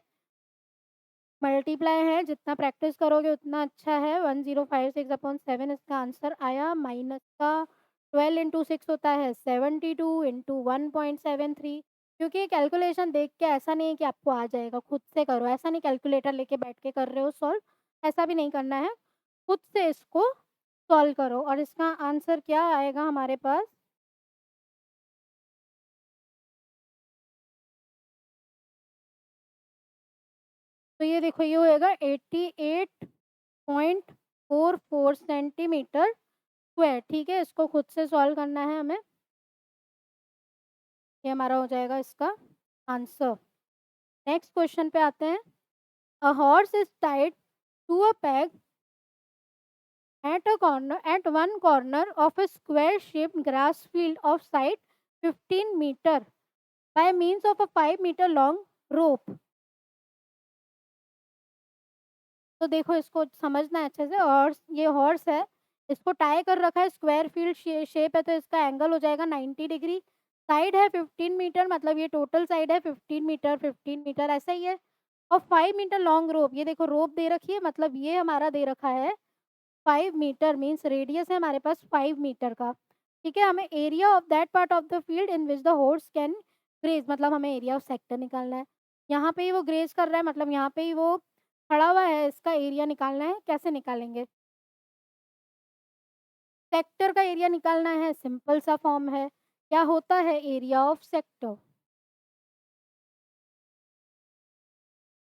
मल्टीप्लाई है, जितना प्रैक्टिस करोगे उतना अच्छा है। 1056/7 इसका आंसर आया। माइनस का 12 इंटू 6 होता है 72 इंटू 1.73। क्योंकि ये कैलकुलेशन देख के ऐसा नहीं है कि आपको आ जाएगा, खुद से करो, ऐसा नहीं कैलकुलेटर लेके बैठ के कर रहे हो सॉल्व, ऐसा भी नहीं करना है, खुद से इसको सॉल्व करो। और इसका आंसर क्या आएगा हमारे पास, तो ये देखो ये होएगा 88.44 सेंटीमीटर स्क्वायर। ठीक है, इसको खुद से सॉल्व करना है हमें, ये हमारा हो जाएगा इसका आंसर। नेक्स्ट क्वेश्चन पे आते हैं। A horse is tied to a peg at one corner of a square shaped grass field of site 15 meter by means of a 5 meter long रोप। तो देखो इसको समझना है अच्छे से। हॉर्स, ये हॉर्स है, इसको टाई कर रखा है, स्क्वायर फील्ड शेप है, तो इसका एंगल हो जाएगा 90 डिग्री। साइड है 15 मीटर, मतलब ये टोटल साइड है 15 मीटर, 15 मीटर ऐसा ही है। और 5 मीटर लॉन्ग रोप, ये देखो रोप दे रखी है, मतलब ये हमारा दे रखा है 5 मीटर, मीन्स रेडियस है हमारे पास 5 मीटर का। ठीक है, हमें area of that part of the field in which the horse can graze, मतलब हमें एरिया ऑफ सेक्टर निकालना है। यहाँ पे ही वो ग्रेज कर रहा है, मतलब यहाँ पे ही वो खड़ा हुआ है, इसका एरिया निकालना है। कैसे निकालेंगे? सेक्टर का एरिया निकालना है, सिंपल सा फॉर्म है। क्या होता है? Area of sector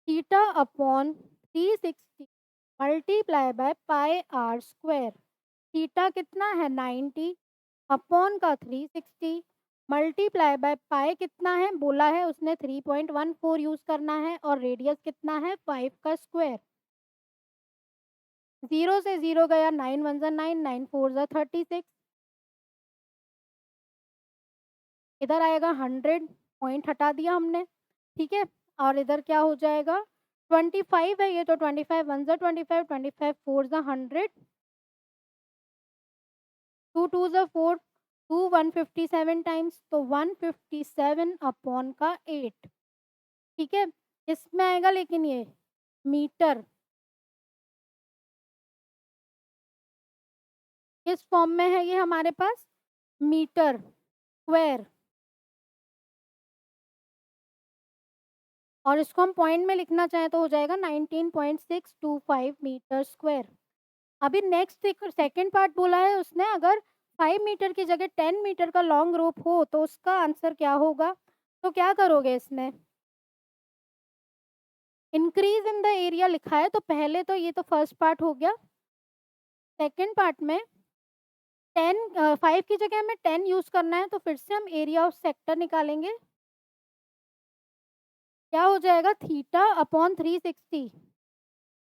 theta upon 360 multiply by pi are square. Theta कितना है? 90 अपॉन का 360 मल्टीप्लाई बाय पाई कितना है बोला है उसने? 3.14 यूज करना है, और रेडियस कितना है? 5 का स्क्वायर। 0 से 0 गया, 9 वन ज़ा 9, 9 फोर ज़ा 36, इधर आएगा 100, पॉइंट हटा दिया हमने। ठीक है, और इधर क्या हो जाएगा? 25 है ये, तो 25 वन ज़ा 25, 25 फोर ज़ा 100, 2 टू ज़ा 4, 2 157 टाइम्स, तो 157 अपॉन का 8। ठीक है, इसमें आएगा लेकिन ये मीटर, किस फॉर्म में है ये हमारे पास? Metre square. और इसको हम पॉइंट में लिखना चाहें तो हो जाएगा 19.625 मीटर स्क्वायर। अभी नेक्स्ट एक सेकंड पार्ट बोला है उसने, अगर 5 मीटर की जगह 10 मीटर का लॉन्ग रोप हो तो उसका आंसर क्या होगा? तो क्या करोगे इसमें? इंक्रीज इन द एरिया लिखा है, तो पहले तो ये तो फर्स्ट पार्ट हो गया। सेकंड पार्ट में 10 5 की जगह हमें 10 यूज करना है, तो फिर से हम एरिया ऑफ सेक्टर निकालेंगे। क्या हो जाएगा? थीटा अपॉन 360,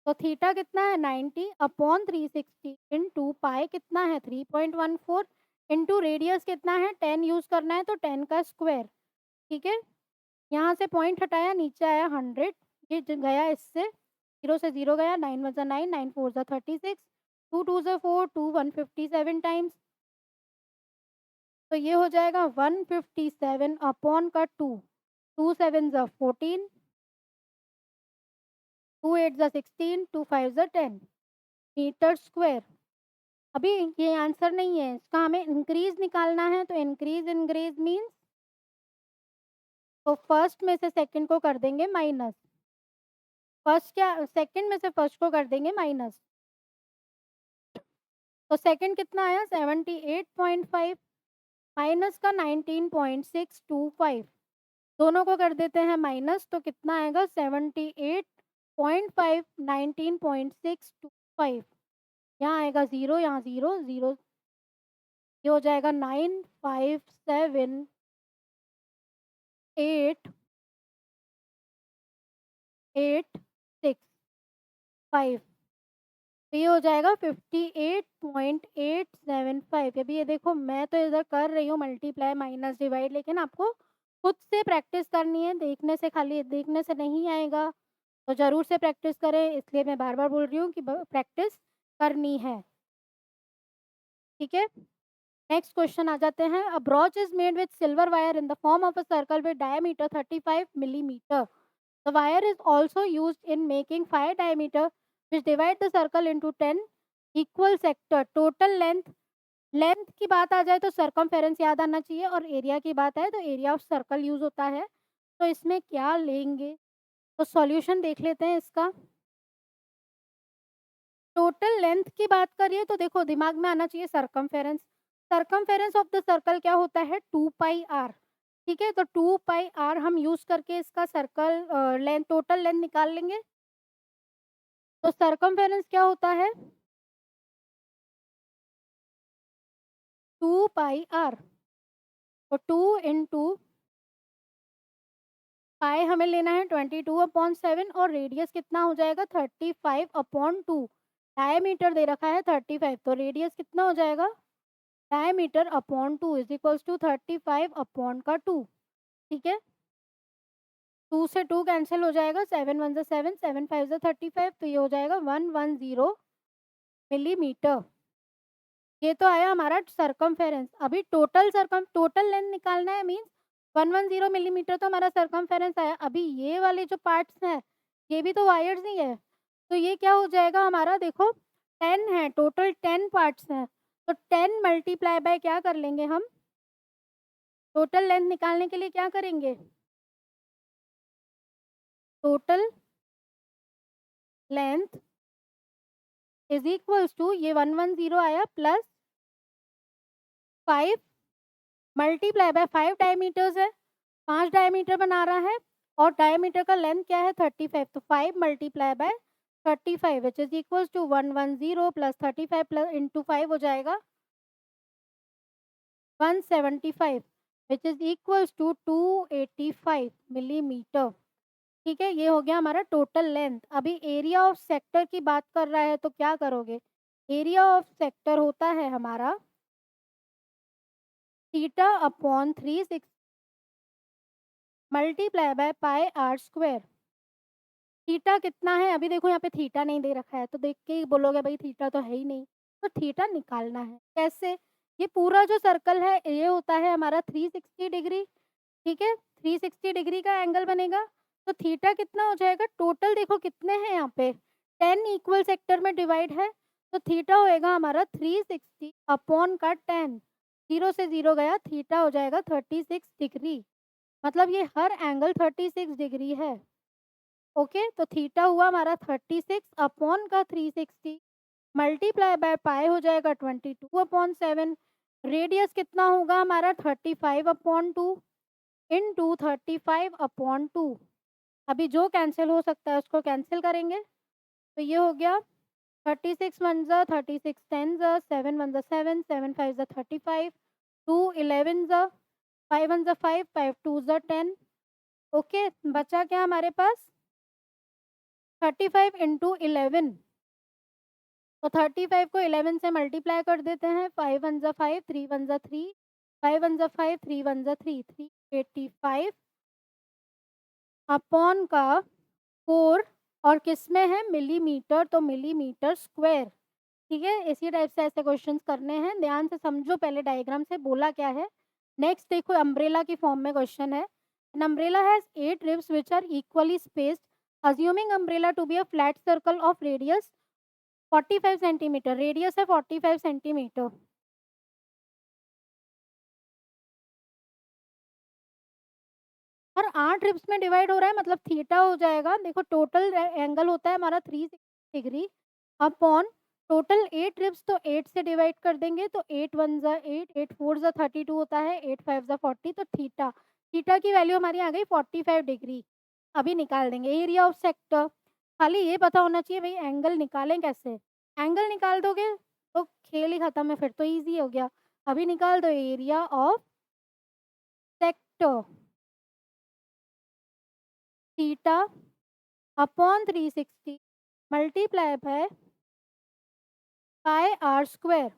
तो थीटा कितना है? 90 अपॉन 360 इंटू पाई कितना है? 3.14 इंटू रेडियस कितना है? 10 यूज करना है, तो 10 का स्क्वायर। ठीक है, यहाँ से पॉइंट हटाया, नीचे आया 100, ये गया इससे, 0 से 0 गया, 9 वन ज़ा 9, 9 फोर ज़ा 36, 2 टू ज़ा 4, 2 157 टाइम्स, तो ये हो जाएगा 157 अपॉन का 2, 2 सेवन ज़ा 14, 2 एट ज़ा 16, 2 फाइव ज़ा 10 मीटर स्क्वायर। अभी ये आंसर नहीं है, इसका हमें इंक्रीज निकालना है, तो इंक्रीज इंक्रीज मीन्स, तो फर्स्ट में से सेकंड को कर देंगे माइनस, फर्स्ट क्या, सेकंड में से फर्स्ट को कर देंगे माइनस, तो सेकंड कितना आया? 78.5 माइनस का 19.625, दोनों को कर देते हैं माइनस, तो कितना आएगा? 78.5 19.625, यहाँ आएगा 0, यहाँ 0 0, ये हो जाएगा 957 8 6 5, तो ये हो जाएगा 58.875। अभी ये देखो, मैं तो इधर कर रही हूँ मल्टीप्लाई माइनस डिवाइड, लेकिन आपको खुद से प्रैक्टिस करनी है, देखने से, खाली देखने से नहीं आएगा, तो ज़रूर से प्रैक्टिस करें, इसलिए मैं बार-बार बोल रही हूँ कि ब प्रैक्टिस करनी है। ठीक है? नेक्स्ट क्वेश्चन आ जाते हैं। A brooch is made with silver wire in the form of a circle with diameter 35 millimetre. The wire is also used in making 5 diameter which divide the circle into 10 equal sector. Total length, length की बात आ जाए तो circumference याद आना चाहिए, और area की बात आए तो एरिया ऑफ सर्कल यूज होता है। तो इसमें क्या लेंगे? तो सॉल्यूशन देख लेते हैं इसका। टोटल लेंथ की बात करिए तो देखो दिमाग में आना चाहिए circumference. Circumference of the circle क्या होता है? 2 पाई आर। ठीक है, तो 2 पाई आर हम यूज करके इसका सर्कल लेंथ, टोटल लेंथ निकाल लेंगे। तो सर्कमफेरेंस क्या होता है? 2 पाई आर, तो 2 इंटू पाई हमें लेना है 22/7, और रेडियस कितना हो जाएगा? 35/2। डायमीटर दे रखा है 35, तो रेडियस कितना हो जाएगा? Diameter upon 2 is equals to 35 upon का 2। ठीक है, 2 से 2 कैंसल हो जाएगा, 7 1 ज़ा 7, 7 5 ज़ा 35, तो ये हो जाएगा 110 मिलीमीटर। ये तो आया हमारा सरकमफेरेंस। अभी टोटल लेंथ निकालना है, मीन्स 110 मिलीमीटर तो हमारा सरकमफेरेंस आया। अभी ये वाले जो पार्ट्स हैं, ये भी तो वायर्स ही है। तो ये क्या हो जाएगा हमारा, देखो 10 है, टोटल 10 पार्ट्स हैं। तो 10 मल्टीप्लाई बाय क्या कर लेंगे हम, टोटल लेंथ निकालने के लिए क्या करेंगे, total length is equals to, ये 110 आया प्लस 5 मल्टीप्लाई बाय 5 डायमीटर्स है, 5 डायमीटर बना रहा है और डायमीटर का लेंथ क्या है 35, तो 5 multiply by 35 which is equals to 110 plus 35 plus into 5 हो जाएगा 175 which is equals to 285 millimetre. ठीक है, ये हो गया हमारा टोटल लेंथ। अभी एरिया ऑफ सेक्टर की बात कर रहा है तो क्या करोगे, एरिया ऑफ सेक्टर होता है हमारा theta upon 360 multiply by pi are square. Theta कितना है, अभी देखो यहाँ पे थीटा नहीं दे रखा है, तो देख के ही बोलोगे भाई थीटा तो है ही नहीं, तो थीटा निकालना है कैसे। ये पूरा जो सर्कल है ये होता है हमारा 360 डिग्री। ठीक है, 360 डिग्री का एंगल बनेगा। तो थीटा कितना हो जाएगा, टोटल देखो कितने हैं यहाँ पे, 10 इक्वल सेक्टर में डिवाइड है, तो थीटा होएगा हमारा 360 अपॉन का 10, 0 से 0 गया, थीटा हो जाएगा 36 डिग्री। मतलब ये हर एंगल 36 डिग्री है। ओके, तो थीटा हुआ हमारा 36 अपॉन का 360 मल्टीप्लाई बाय पाई हो जाएगा 22/7। रेडियस कितना होगा हमारा 35/2 इंटू 35/2। अभी जो कैंसिल हो सकता है उसको कैंसिल करेंगे, तो ये हो गया 36 1 ज़ा 36 10 ज़ा 7 1 ज़ा 7 7 5 ज़ा 35 2 11 ज़ा 5 1 ज़ा 5 5 2 ज़ा 10। ओके, बचा क्या हमारे पास 35 इंटू 11, तो 35 को 11 से मल्टीप्लाई कर देते हैं, 5 1 ज़ा 5 3 1 ज़ा 3 5 1 ज़ा 5 3 1 ज़ा 3 385 अपॉन का 4, और किस में है मिलीमीटर, तो मिलीमीटर स्क्वायर। ठीक है, इसी टाइप से ऐसे क्वेश्चंस करने हैं, ध्यान से समझो पहले डायग्राम से बोला क्या है। नेक्स्ट देखो अम्ब्रेला की फॉर्म में क्वेश्चन है, an umbrella has 8 ribs which are equally spaced, assuming umbrella to be a flat circle of radius 45 centimetre, radius है 45 सेंटीमीटर। और 8 रिब्स में डिवाइड हो रहा है, मतलब थीटा हो जाएगा, देखो टोटल एंगल होता है हमारा 360 डिग्री अपॉन टोटल 8 रिब्स, तो 8 से डिवाइड कर देंगे, तो 8 1 ज़ा 8 8 4 ज़ा 32 होता है, 8 5 ज़ा 40, तो थीटा थीटा की वैल्यू हमारी आ गई 45 डिग्री। अभी निकाल देंगे एरिया ऑफ सेक्टर। खाली ये पता होना चाहिए भाई एंगल निकालें कैसे, एंगल निकाल दोगे तो खेल ही खत्म है, फिर तो इजी हो गया। अभी निकाल दो area of sector, theta upon 360 multiply by pi are square.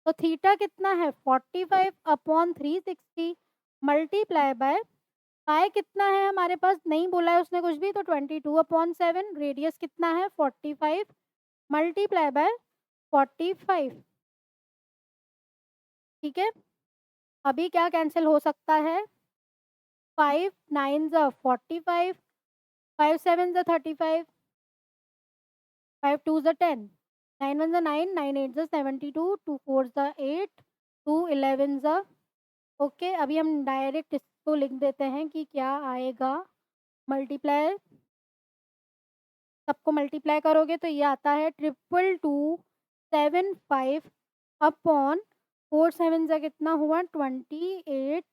तो थीटा कितना है 45 अपॉन 360 मल्टीप्लाई बाय पाई कितना है हमारे पास, नहीं बोला है उसने कुछ भी, तो 22/7। रेडियस कितना है 45 मल्टीप्लाई बाय 45। ठीक है, अभी क्या कैंसिल हो सकता है, 5 9 ज़ा 45 5 7 ज़ा 35 5 2 ज़ा 10 9 1 ज़ा 9 9 8 ज़ा 72 2 4 ज़ा 8 2 11 ज़ा। ओके, अभी हम डायरेक्ट इसको लिख देते हैं कि क्या आएगा, मल्टीप्लाई, सबको मल्टीप्लाई करोगे तो ये आता है 22275 अपॉन 4 7 ज़ा कितना हुआ 28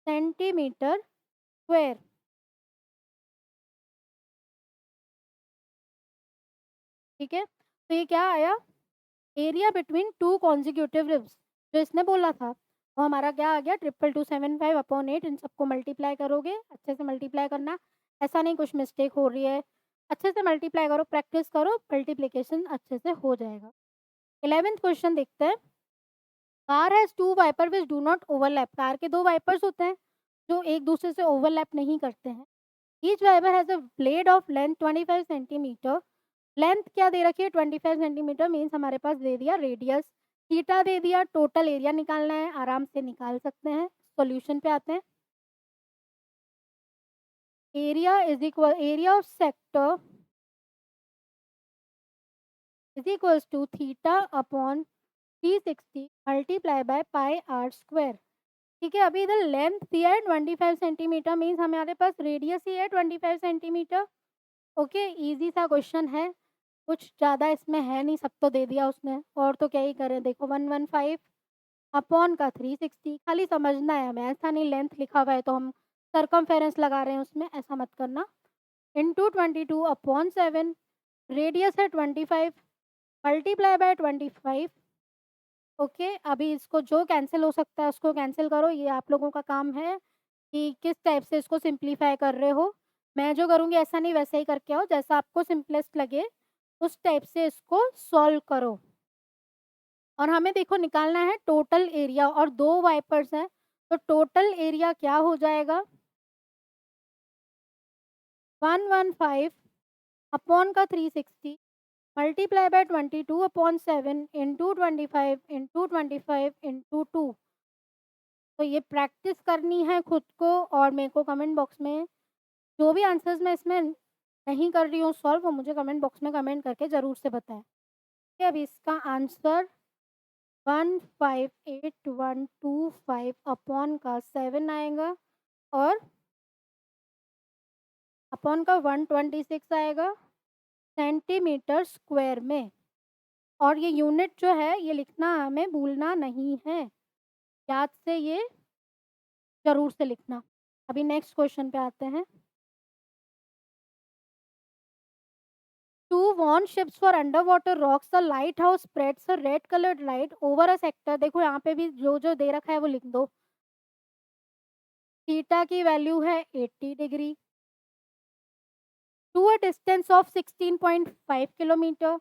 सेंटीमीटर स्क्वायर। ठीक है, तो ये क्या आया, area between two consecutive ribs, जो इसने बोला था वो हमारा क्या आ गया 2275/8। इन सबको मल्टीप्लाई करोगे, अच्छे से मल्टीप्लाई करना, ऐसा नहीं कुछ मिस्टेक हो रही है, अच्छे से मल्टीप्लाई करो, प्रैक्टिस करो, मल्टीप्लिकेशन अच्छे से हो जाएगा। 11th क्वेश्चन देखते हैं। Car has two wiper which do not overlap, car के दो वाइपर्स होते हैं जो एक दूसरे से ओवरलैप नहीं करते हैं। Each fibre has a blade of length 25 centimetre. Length क्या दे रखी है 25 सेंटीमीटर, मीन्स हमारे पास दे दिया रेडियस, थीटा दे दिया, टोटल एरिया निकालना है, आराम से निकाल सकते हैं। सॉल्यूशन पे आते हैं। Area of sector is equals to theta upon 360 multiply by pi are square. ठीक है, अभी इधर लेंथ दिया है 25 सेंटीमीटर, मीन्स हमारे पास रेडियस ही है 25 सेंटीमीटर। ओके, इजी सा क्वेश्चन है, कुछ ज़्यादा इसमें है नहीं, सब तो दे दिया उसने, और तो क्या ही करें। देखो 115 अपॉन का 360, खाली समझना है हमें, ऐसा नहीं लेंथ लिखा हुआ है तो हम सरकमफेरेंस लगा रहे हैं उसमें, ऐसा मत करना। इंटू 22 अपॉन 7, रेडियस है 25 मल्टीप्लाई बाय 25। ओके, अभी इसको जो कैंसिल हो सकता है उसको कैंसिल करो, ये आप लोगों का काम है कि किस टाइप से इसको सिंप्लीफाई कर रहे हो। मैं जो करूँगी ऐसा नहीं, वैसा ही करके आओ, जैसा आपको सिंपलेस्ट लगे उस टाइप से इसको सॉल्व करो। और हमें देखो निकालना है टोटल एरिया, और 2 वाइपर्स हैं, तो टोटल एरिया क्या हो जाएगा 115 अपॉन का 360 multiply bye 22 upon 7 into 25 into 25 into 2। तो ये प्रैक्टिस करनी है खुद को, और मेरे को कमेंट बॉक्स में जो भी आंसर्स मैं इसमें नहीं कर रही हूँ सॉल्व, वो मुझे कमेंट बॉक्स में कमेंट करके ज़रूर से बताएं। कि अब इसका आंसर 1588125 अपॉन का 7 आएगा, और अपॉन का 126 आएगा सेंटीमीटर स्क्वायर में। और ये यूनिट जो है ये लिखना हमें भूलना नहीं है, याद से ये ज़रूर से लिखना। अभी नेक्स्ट क्वेश्चन पे आते हैं। Two worn ships for underwater rocks, a lighthouse spreads a red colored light over a sector। देखो यहाँ पे भी जो जो दे रखा है वो लिख दो। थीटा की वैल्यू है 80 degree to a distance of 16.5 kilometre,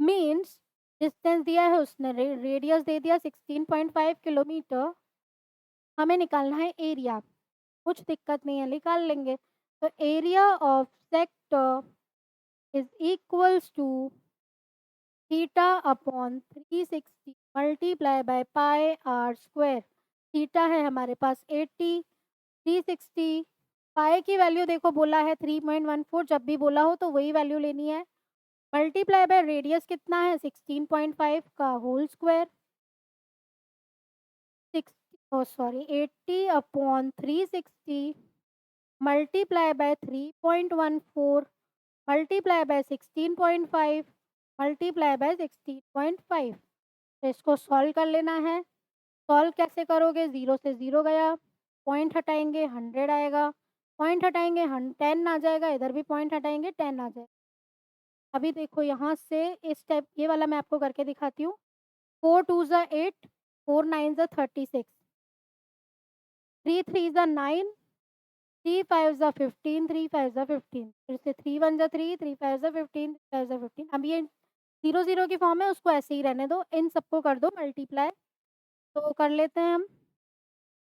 means distance दिया है उसने, रेडियस दे दिया 16.5 किलोमीटर। हमें निकालना है एरिया, कुछ दिक्कत नहीं है, निकाल लेंगे। तो area of sector is equals to theta upon 360 multiply by pi are square. Theta है हमारे पास 80, 360, पाई की वैल्यू देखो बोला है 3.14, जब भी बोला हो तो वही वैल्यू लेनी है, मल्टीप्लाई बाय रेडियस कितना है 16.5 का whole square, 80 upon 360 multiply by 3.14 multiply by 16.5 multiply by 16.5। तो इसको सॉल्व कर लेना है। सॉल्व कैसे करोगे, 0 से 0 गया, पॉइंट हटाएँगे 100 आएगा, पॉइंट हटाएँगे 10 आ जाएगा, इधर भी पॉइंट हटाएँगे 10 आ जाएगा। अभी देखो यहाँ से इस टाइप, ये वाला मैं आपको करके दिखाती हूँ। 4 2 ज़ा 8, 4 9 ज़ा 36, 3 3 ज़ा 9, 3 5 ज़ा 15, 3 5 ज़ा 15, फिर से 3 1 ज़ा 3, 3 5 ज़ा 15, 3 5 ज़ा 15। अब ये 0 0 की फॉर्म है, उसको ऐसे ही रहने दो, इन सबको कर दो मल्टीप्लाई। तो कर लेते हैं हम।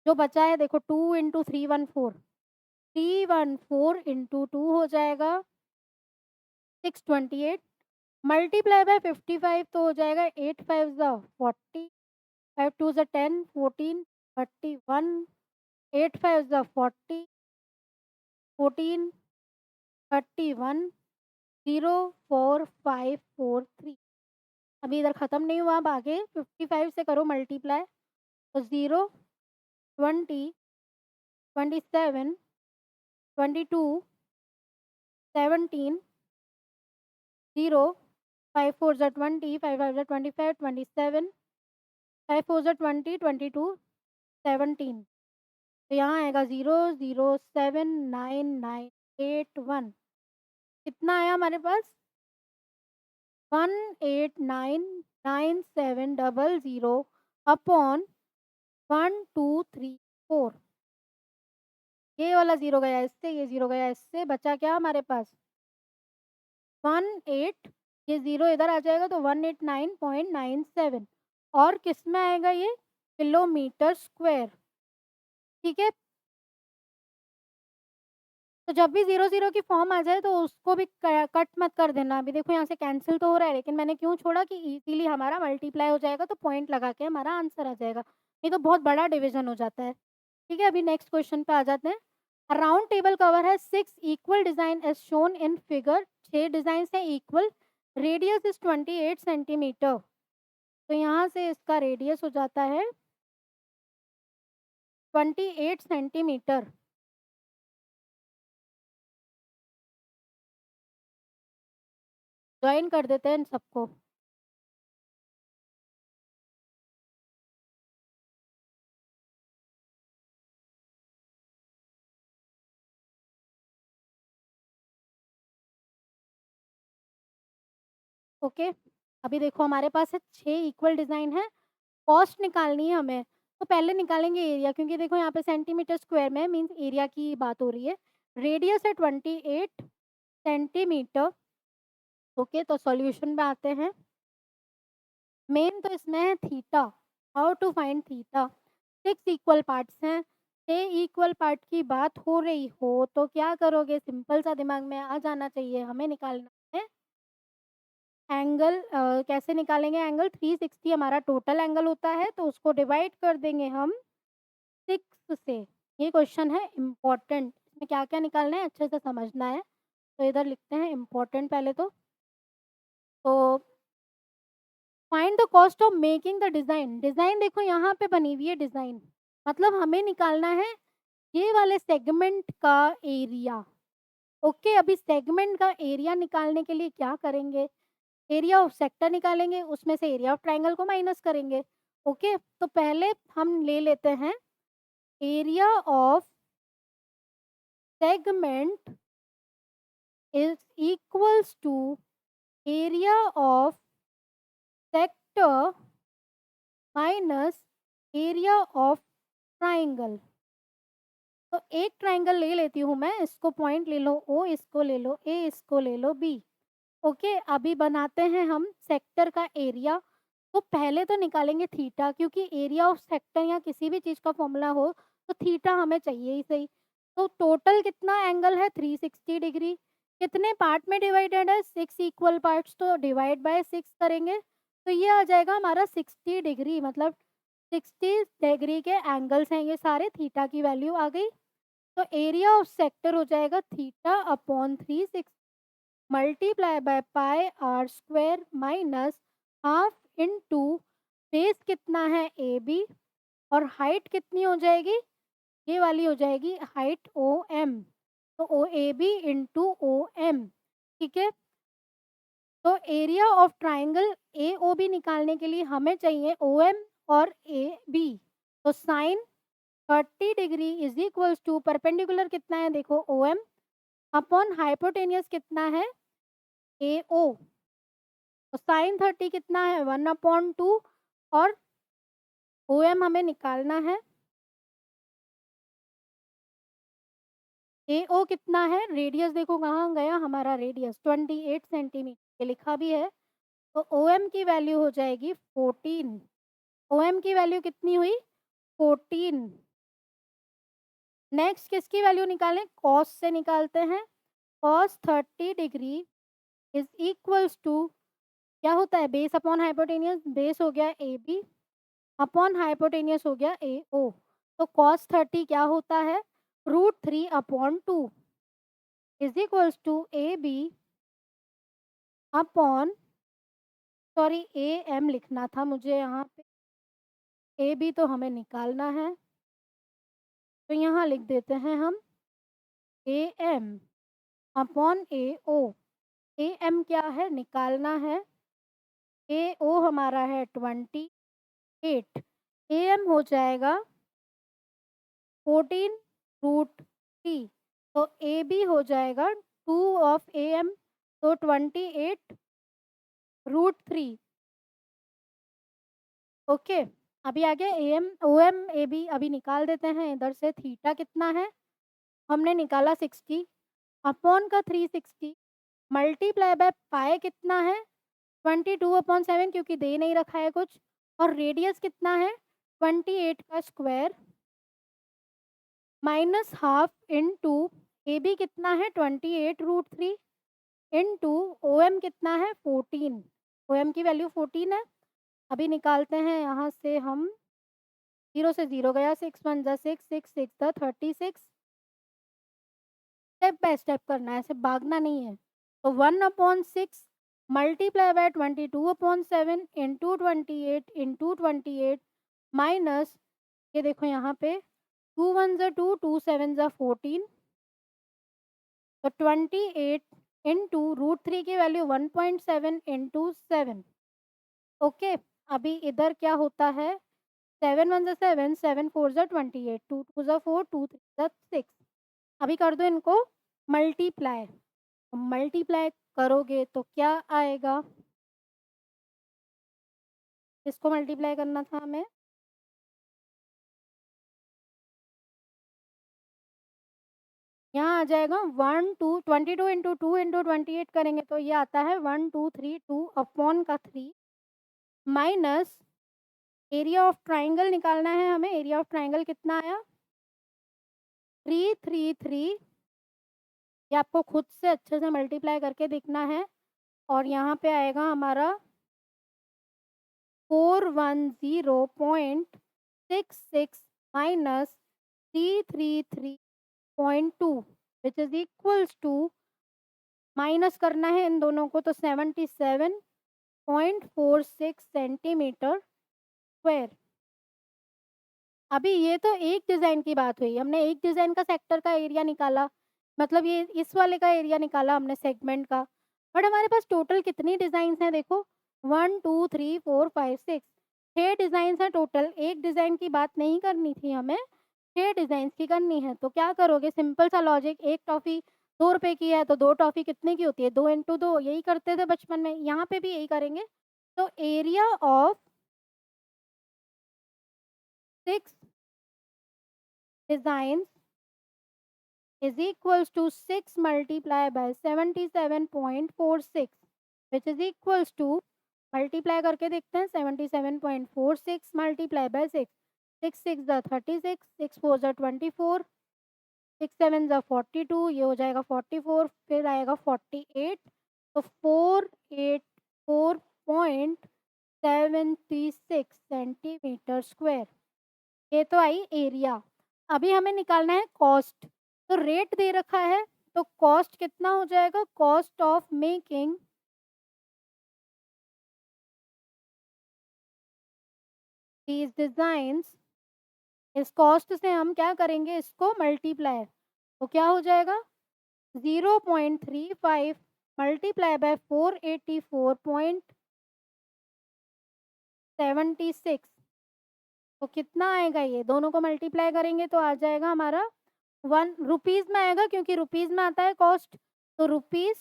जो बचा है देखो 2 इंटू 314, 314 इंटू 2 हो जाएगा 628 मल्टीप्लाई बाय 55 तो हो जाएगा 8 5 ज़ा 40, 5 2 ज़ा 10, 14, 31, 8 5 ज़ा 40, 14, 31, 0 4 5 4 3। अभी इधर ख़त्म नहीं हुआ, अब आगे 55 से करो मल्टीप्लाई, तो 0, 20, 27, 22, 17, 0, 5 4 ज़ा 20, 5 5 ज़ा 25, 27, 5 4 ज़ा 20, 22, 17। तो यहाँ आएगा 0 0 7 9 9 8 1। कितना आया हमारे पास 1899700 अपॉन 1234। ये वाला 0 गया इससे, ये 0 गया इससे, बचा क्या हमारे पास 18, ये 0 इधर आ जाएगा तो 189.97, और किस में आएगा ये किलोमीटर स्क्वायर। ठीक है, तो जब भी 0, 0 की फॉर्म आ जाए तो उसको भी क कट मत कर देना। अभी देखो यहाँ से कैंसल तो हो रहा है, लेकिन मैंने क्यों छोड़ा कि इज़िली हमारा मल्टीप्लाई हो जाएगा, तो पॉइंट लगा के हमारा आंसर आ जाएगा। नहीं तो बहुत बड़ा डिवीज़न हो जाता है। ठीक है, अभी नेक्स्ट क्वेश्चन पे आ जाते हैं। अ round table cover has 6 equal design as shown in figure. 6 designs हैं इक्वल, रेडियस इज़ 28 सेंटीमीटर। तो यहाँ से इसका रेडियस हो जाता है 28 सेंटीमीटर। जॉइन कर देते हैं इन सबको। ओके, अभी देखो हमारे पास है 6 इक्वल डिज़ाइन है, कॉस्ट निकालनी है हमें। तो पहले निकालेंगे एरिया, क्योंकि देखो यहाँ पे सेंटीमीटर स्क्वायर में है, मीन्स एरिया की बात हो रही है। रेडियस है 28 सेंटीमीटर। ओके, तो सॉल्यूशन में आते हैं। मेन तो इसमें है theta, how to find theta. 6 equal parts हैं, 6 इक्वल पार्ट की बात हो रही हो तो क्या करोगे, सिंपल सा दिमाग में आ जाना चाहिए, हमें निकालना है एंगल। कैसे निकालेंगे एंगल, 360 हमारा टोटल एंगल होता है, तो उसको डिवाइड कर देंगे हम 6 से। ये क्वेश्चन है इम्पोर्टेंट, इसमें क्या-क्या निकालना है अच्छे से समझना है। तो इधर लिखते हैं इम्पोर्टेंट पहले तो find the cost of making the design. Design देखो यहाँ पे बनी हुई है डिज़ाइन, मतलब हमें निकालना है ये वाले सेगमेंट का एरिया। ओके, अभी सेगमेंट का एरिया निकालने के लिए क्या करेंगे, एरिया ऑफ सेक्टर निकालेंगे, उसमें से एरिया ऑफ ट्रायंगल को माइनस करेंगे। ओके, तो पहले हम ले लेते हैं area of segment is equals to area of sector minus area of triangle. तो एक ट्रायंगल ले लेती हूँ मैं, इसको पॉइंट ले लो ओ, इसको ले लो ए, इसको ले लो बी। ओके, अभी बनाते हैं हम सेक्टर का एरिया। तो पहले तो निकालेंगे थीटा, क्योंकि एरिया ऑफ सेक्टर या किसी भी चीज़ का फॉर्मूला हो तो थीटा हमें चाहिए ही सही। तो टोटल कितना एंगल है, 360 डिग्री। कितने पार्ट में डिवाइडेड है, 6 इक्वल पार्ट्स, तो डिवाइड बाय 6 करेंगे तो ये आ जाएगा हमारा 60 डिग्री, मतलब 60 डिग्री के एंगल्स हैं ये सारे, थीटा की वैल्यू आ गई। तो एरिया ऑफ सेक्टर हो जाएगा theta upon 360 multiply by pi are square minus half into base कितना है ए बी, और हाइट कितनी हो जाएगी, ये वाली हो जाएगी हाइट ओ एम। तो O A B into O M. ठीक है, तो area of triangle A O B निकालने के लिए हमें चाहिए ओ एम और ए बी। तो sine 30 degree is equals to perpendicular कितना है, देखो ओ एम अपॉन हाइपोटेनियस कितना है ए ओ। तो साइन 30 कितना है 1/2, और ओ एम हमें निकालना है। ए ओ कितना है, रेडियस देखो कहाँ गया हमारा रेडियस 28 सेंटीमीटर, ये लिखा भी है। तो ओ एम की वैल्यू हो जाएगी 14। ओ एम की वैल्यू कितनी हुई 14। नेक्स्ट किसकी वैल्यू निकालें, कॉस से निकालते हैं। Cos 30 degree is equals to क्या होता है, बेस अपॉन हाइपोटेनियस, बेस हो गया ए बी अपॉन हाइपोटेनियस हो गया ए ओ। तो कॉस 30 क्या होता है, √3/2 is equals to A B upon, sorry A M लिखना था मुझे यहाँ पे, ए बी तो हमें निकालना है, तो यहाँ लिख देते हैं हम A M upon A O. A M क्या है निकालना है, ए ओ हमारा है 28, ए एम हो जाएगा 14√3। तो ए बी हो जाएगा 2 ऑफ ए एम, तो 28√3। ओके, अभी आ गया A M O M A B, अभी निकाल देते हैं इधर से। थीटा कितना है, हमने निकाला 60 अपॉन का 360 मल्टीप्लाई बाय पाई कितना है 22/7, क्योंकि दे नहीं रखा है कुछ, और रेडियस कितना है 28 का square minus half into A B कितना है 28√3 इनटू ओ एम कितना है 14। ओ एम की वैल्यू 14 है। अभी निकालते हैं यहाँ से हम। 0 से 0 गया, 6 1 जा 6, 6 6 जा 36। स्टेप बाय स्टेप करना है, ऐसे भागना नहीं है। तो 1/6 multiply by 22/7 into 28 into 28 minus, ये देखो यहाँ पे 2 1 जा 2, 2 7 जा 14। तो 28 इंटू √3 की वैल्यू 1.7 इंटू 7। ओके। अभी इधर क्या होता है, 7 1 जा 7, 7 4 जा 28, 2 2 जा 4, 2 3 जा 6। अभी कर दो इनको मल्टीप्लाई। मल्टीप्लाई करोगे तो क्या आएगा, इसको मल्टीप्लाई करना था हमें। यहाँ आ जाएगा 1 2 22 इंटू 2 इंटू 28 करेंगे तो ये आता है 1 2 3 2 अपॉन का 3 माइनस एरिया ऑफ ट्राइंगल निकालना है हमें। एरिया ऑफ ट्राइंगल कितना आया 333। ये आपको खुद से अच्छे से मल्टीप्लाई करके देखना है। और यहाँ पे आएगा हमारा 410.66 minus 333.2 which is equals to, minus करना है इन दोनों को तो 77.46 सेंटीमीटर स्क्वायर। अभी ये तो एक डिज़ाइन की बात हुई, हमने एक डिज़ाइन का सेक्टर का एरिया निकाला, मतलब ये इस वाले का एरिया निकाला हमने सेगमेंट का। बट हमारे पास टोटल कितनी डिज़ाइंस हैं देखो, 1 2 3 4 5 6, 6 डिज़ाइंस हैं टोटल। एक डिज़ाइन की बात नहीं करनी थी हमें, 6 डिज़ाइंस की करनी है। तो क्या करोगे, सिंपल सा लॉजिक, एक टॉफ़ी 2 रुपए की है तो 2 टॉफ़ी कितने की होती है, 2 इंटू 2, यही करते थे बचपन में, यहाँ पे भी यही करेंगे। तो area of 6 designs is equals to 6 multiplied by 77.46 which is equals to, multiply करके देखते हैं, 77.46 मल्टीप्लाई बाय 6, 6 6 जा 36, 6 4 जा 24, 6 7 जा 42, ये हो जाएगा 44, फिर आएगा 48। तो 484.76 सेंटीमीटर स्क्वायर, ये तो आई एरिया। अभी हमें निकालना है कॉस्ट। तो रेट दे रखा है तो कॉस्ट कितना हो जाएगा, cost of making these designs, इस कॉस्ट से हम क्या करेंगे, इसको मल्टीप्लाई। तो क्या हो जाएगा 0.35 मल्टीप्लाई बाय 484.76। तो कितना आएगा, ये दोनों को मल्टीप्लाई करेंगे तो आ जाएगा हमारा 1 रुपीज़ में आएगा, क्योंकि रुपीज़ में आता है कॉस्ट। तो रुपीज़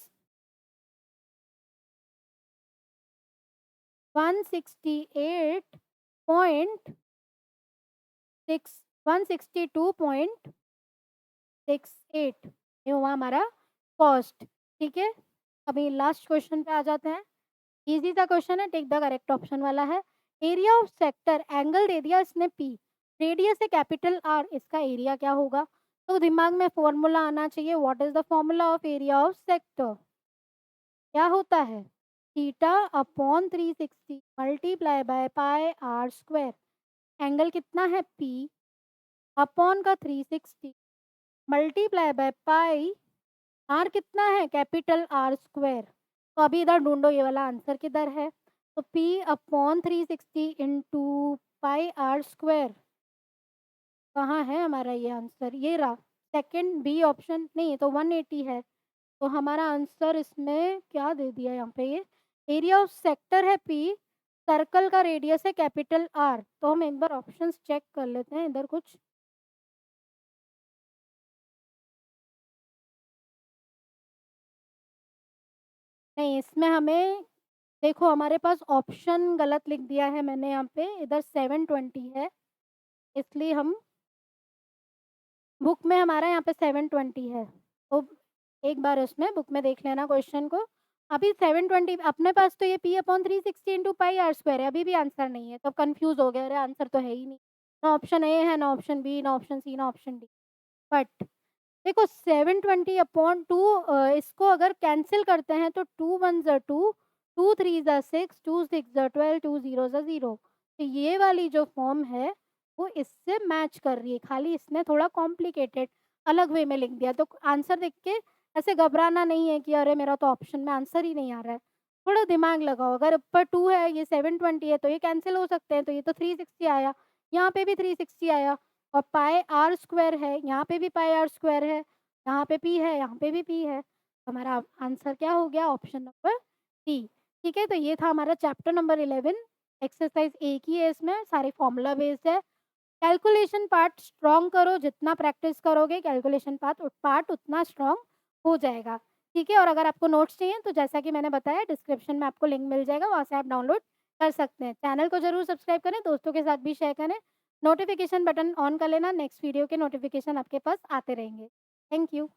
168.6 162.68, ये हुआ हमारा कॉस्ट। ठीक है। अभी लास्ट क्वेश्चन पे आ जाते हैं। इजी सा क्वेश्चन है, टेक द करेक्ट ऑप्शन वाला है। एरिया ऑफ सेक्टर, एंगल दे दिया इसने पी, रेडियस है कैपिटल आर, इसका एरिया क्या होगा। तो दिमाग में फॉर्मूला आना चाहिए, what is the formula of area of sector, क्या होता है theta upon 360 multiply by pi are square. Angle कितना है पी अपॉन का 360 मल्टीप्लाई बाय पाई, आर कितना है कैपिटल आर स्क्वायर। तो अभी इधर ढूंढो ये वाला आंसर किधर है। तो P upon 360 into pi are square, कहाँ है हमारा ये आंसर, ये रहा सेकंड बी ऑप्शन, नहीं तो 180 है। तो हमारा आंसर इसमें क्या दे दिया यहाँ पे, ये एरिया ऑफ सेक्टर है पी, सर्कल का रेडियस है कैपिटल आर। तो हम एक बार ऑप्शंस चेक कर लेते हैं इधर कुछ। नहीं, इसमें हमें देखो हमारे पास ऑप्शन गलत लिख दिया है मैंने यहाँ पे, इधर 720 है, इसलिए हम बुक में हमारा यहाँ पे 720 है। तो एक बार उसमें बुक में देख लेना क्वेश्चन को। अभी 720 अपने पास, तो ये P upon 360 into pi are square है, अभी भी आंसर नहीं है। तो कंफ्यूज हो गया, अरे आंसर तो है ही नहीं, ना ऑप्शन ए है, ना ऑप्शन बी, ना ऑप्शन सी, ना ऑप्शन डी। बट देखो 720 अपॉन 2 इसको अगर कैंसल करते हैं तो 2 1 ज़ा 2, 2 3 ज़ा 6, 2 6 ज़ा 12, 2 0 ज़ा 0। तो ये वाली जो फॉर्म है, वो इससे मैच कर रही है, खाली इसने थोड़ा कॉम्प्लिकेटेड अलग वे में लिख दिया। तो आंसर देख के ऐसे घबराना नहीं है कि अरे मेरा तो ऑप्शन में आंसर ही नहीं आ रहा है। थोड़ा दिमाग लगाओ, अगर ऊपर 2 है, ये 720 है, तो ये कैंसल हो सकते हैं, तो ये तो 360 आया, यहाँ पे भी 360 आया। और पाई आर स्क्वायर है, यहाँ पे भी पाई आर स्क्वायर है, यहाँ पे पी है, यहाँ पे भी पी है। हमारा आंसर क्या हो गया? Option number D. ठीक है, तो ये था हमारा चैप्टर नंबर 11। एक्सरसाइज एक ही है, इसमें सारे फॉर्मूला बेस्ड है। कैलकुलेशन पार्ट स्ट्रॉन्ग करो, जितना प्रैक्टिस करोगे कैलकुलेशन पार्ट उतना स्ट्रॉन्ग हो जाएगा। ठीक है, और अगर आपको नोट्स चाहिए तो जैसा कि मैंने बताया डिस्क्रिप्शन में आपको लिंक मिल जाएगा, वहाँ से आप डाउनलोड कर सकते हैं। चैनल को ज़रूर सब्सक्राइब करें, दोस्तों के साथ भी शेयर करें। नोटिफिकेशन बटन ऑन कर लेना, नेक्स्ट वीडियो के नोटिफिकेशन आपके पास आते रहेंगे। Thank you.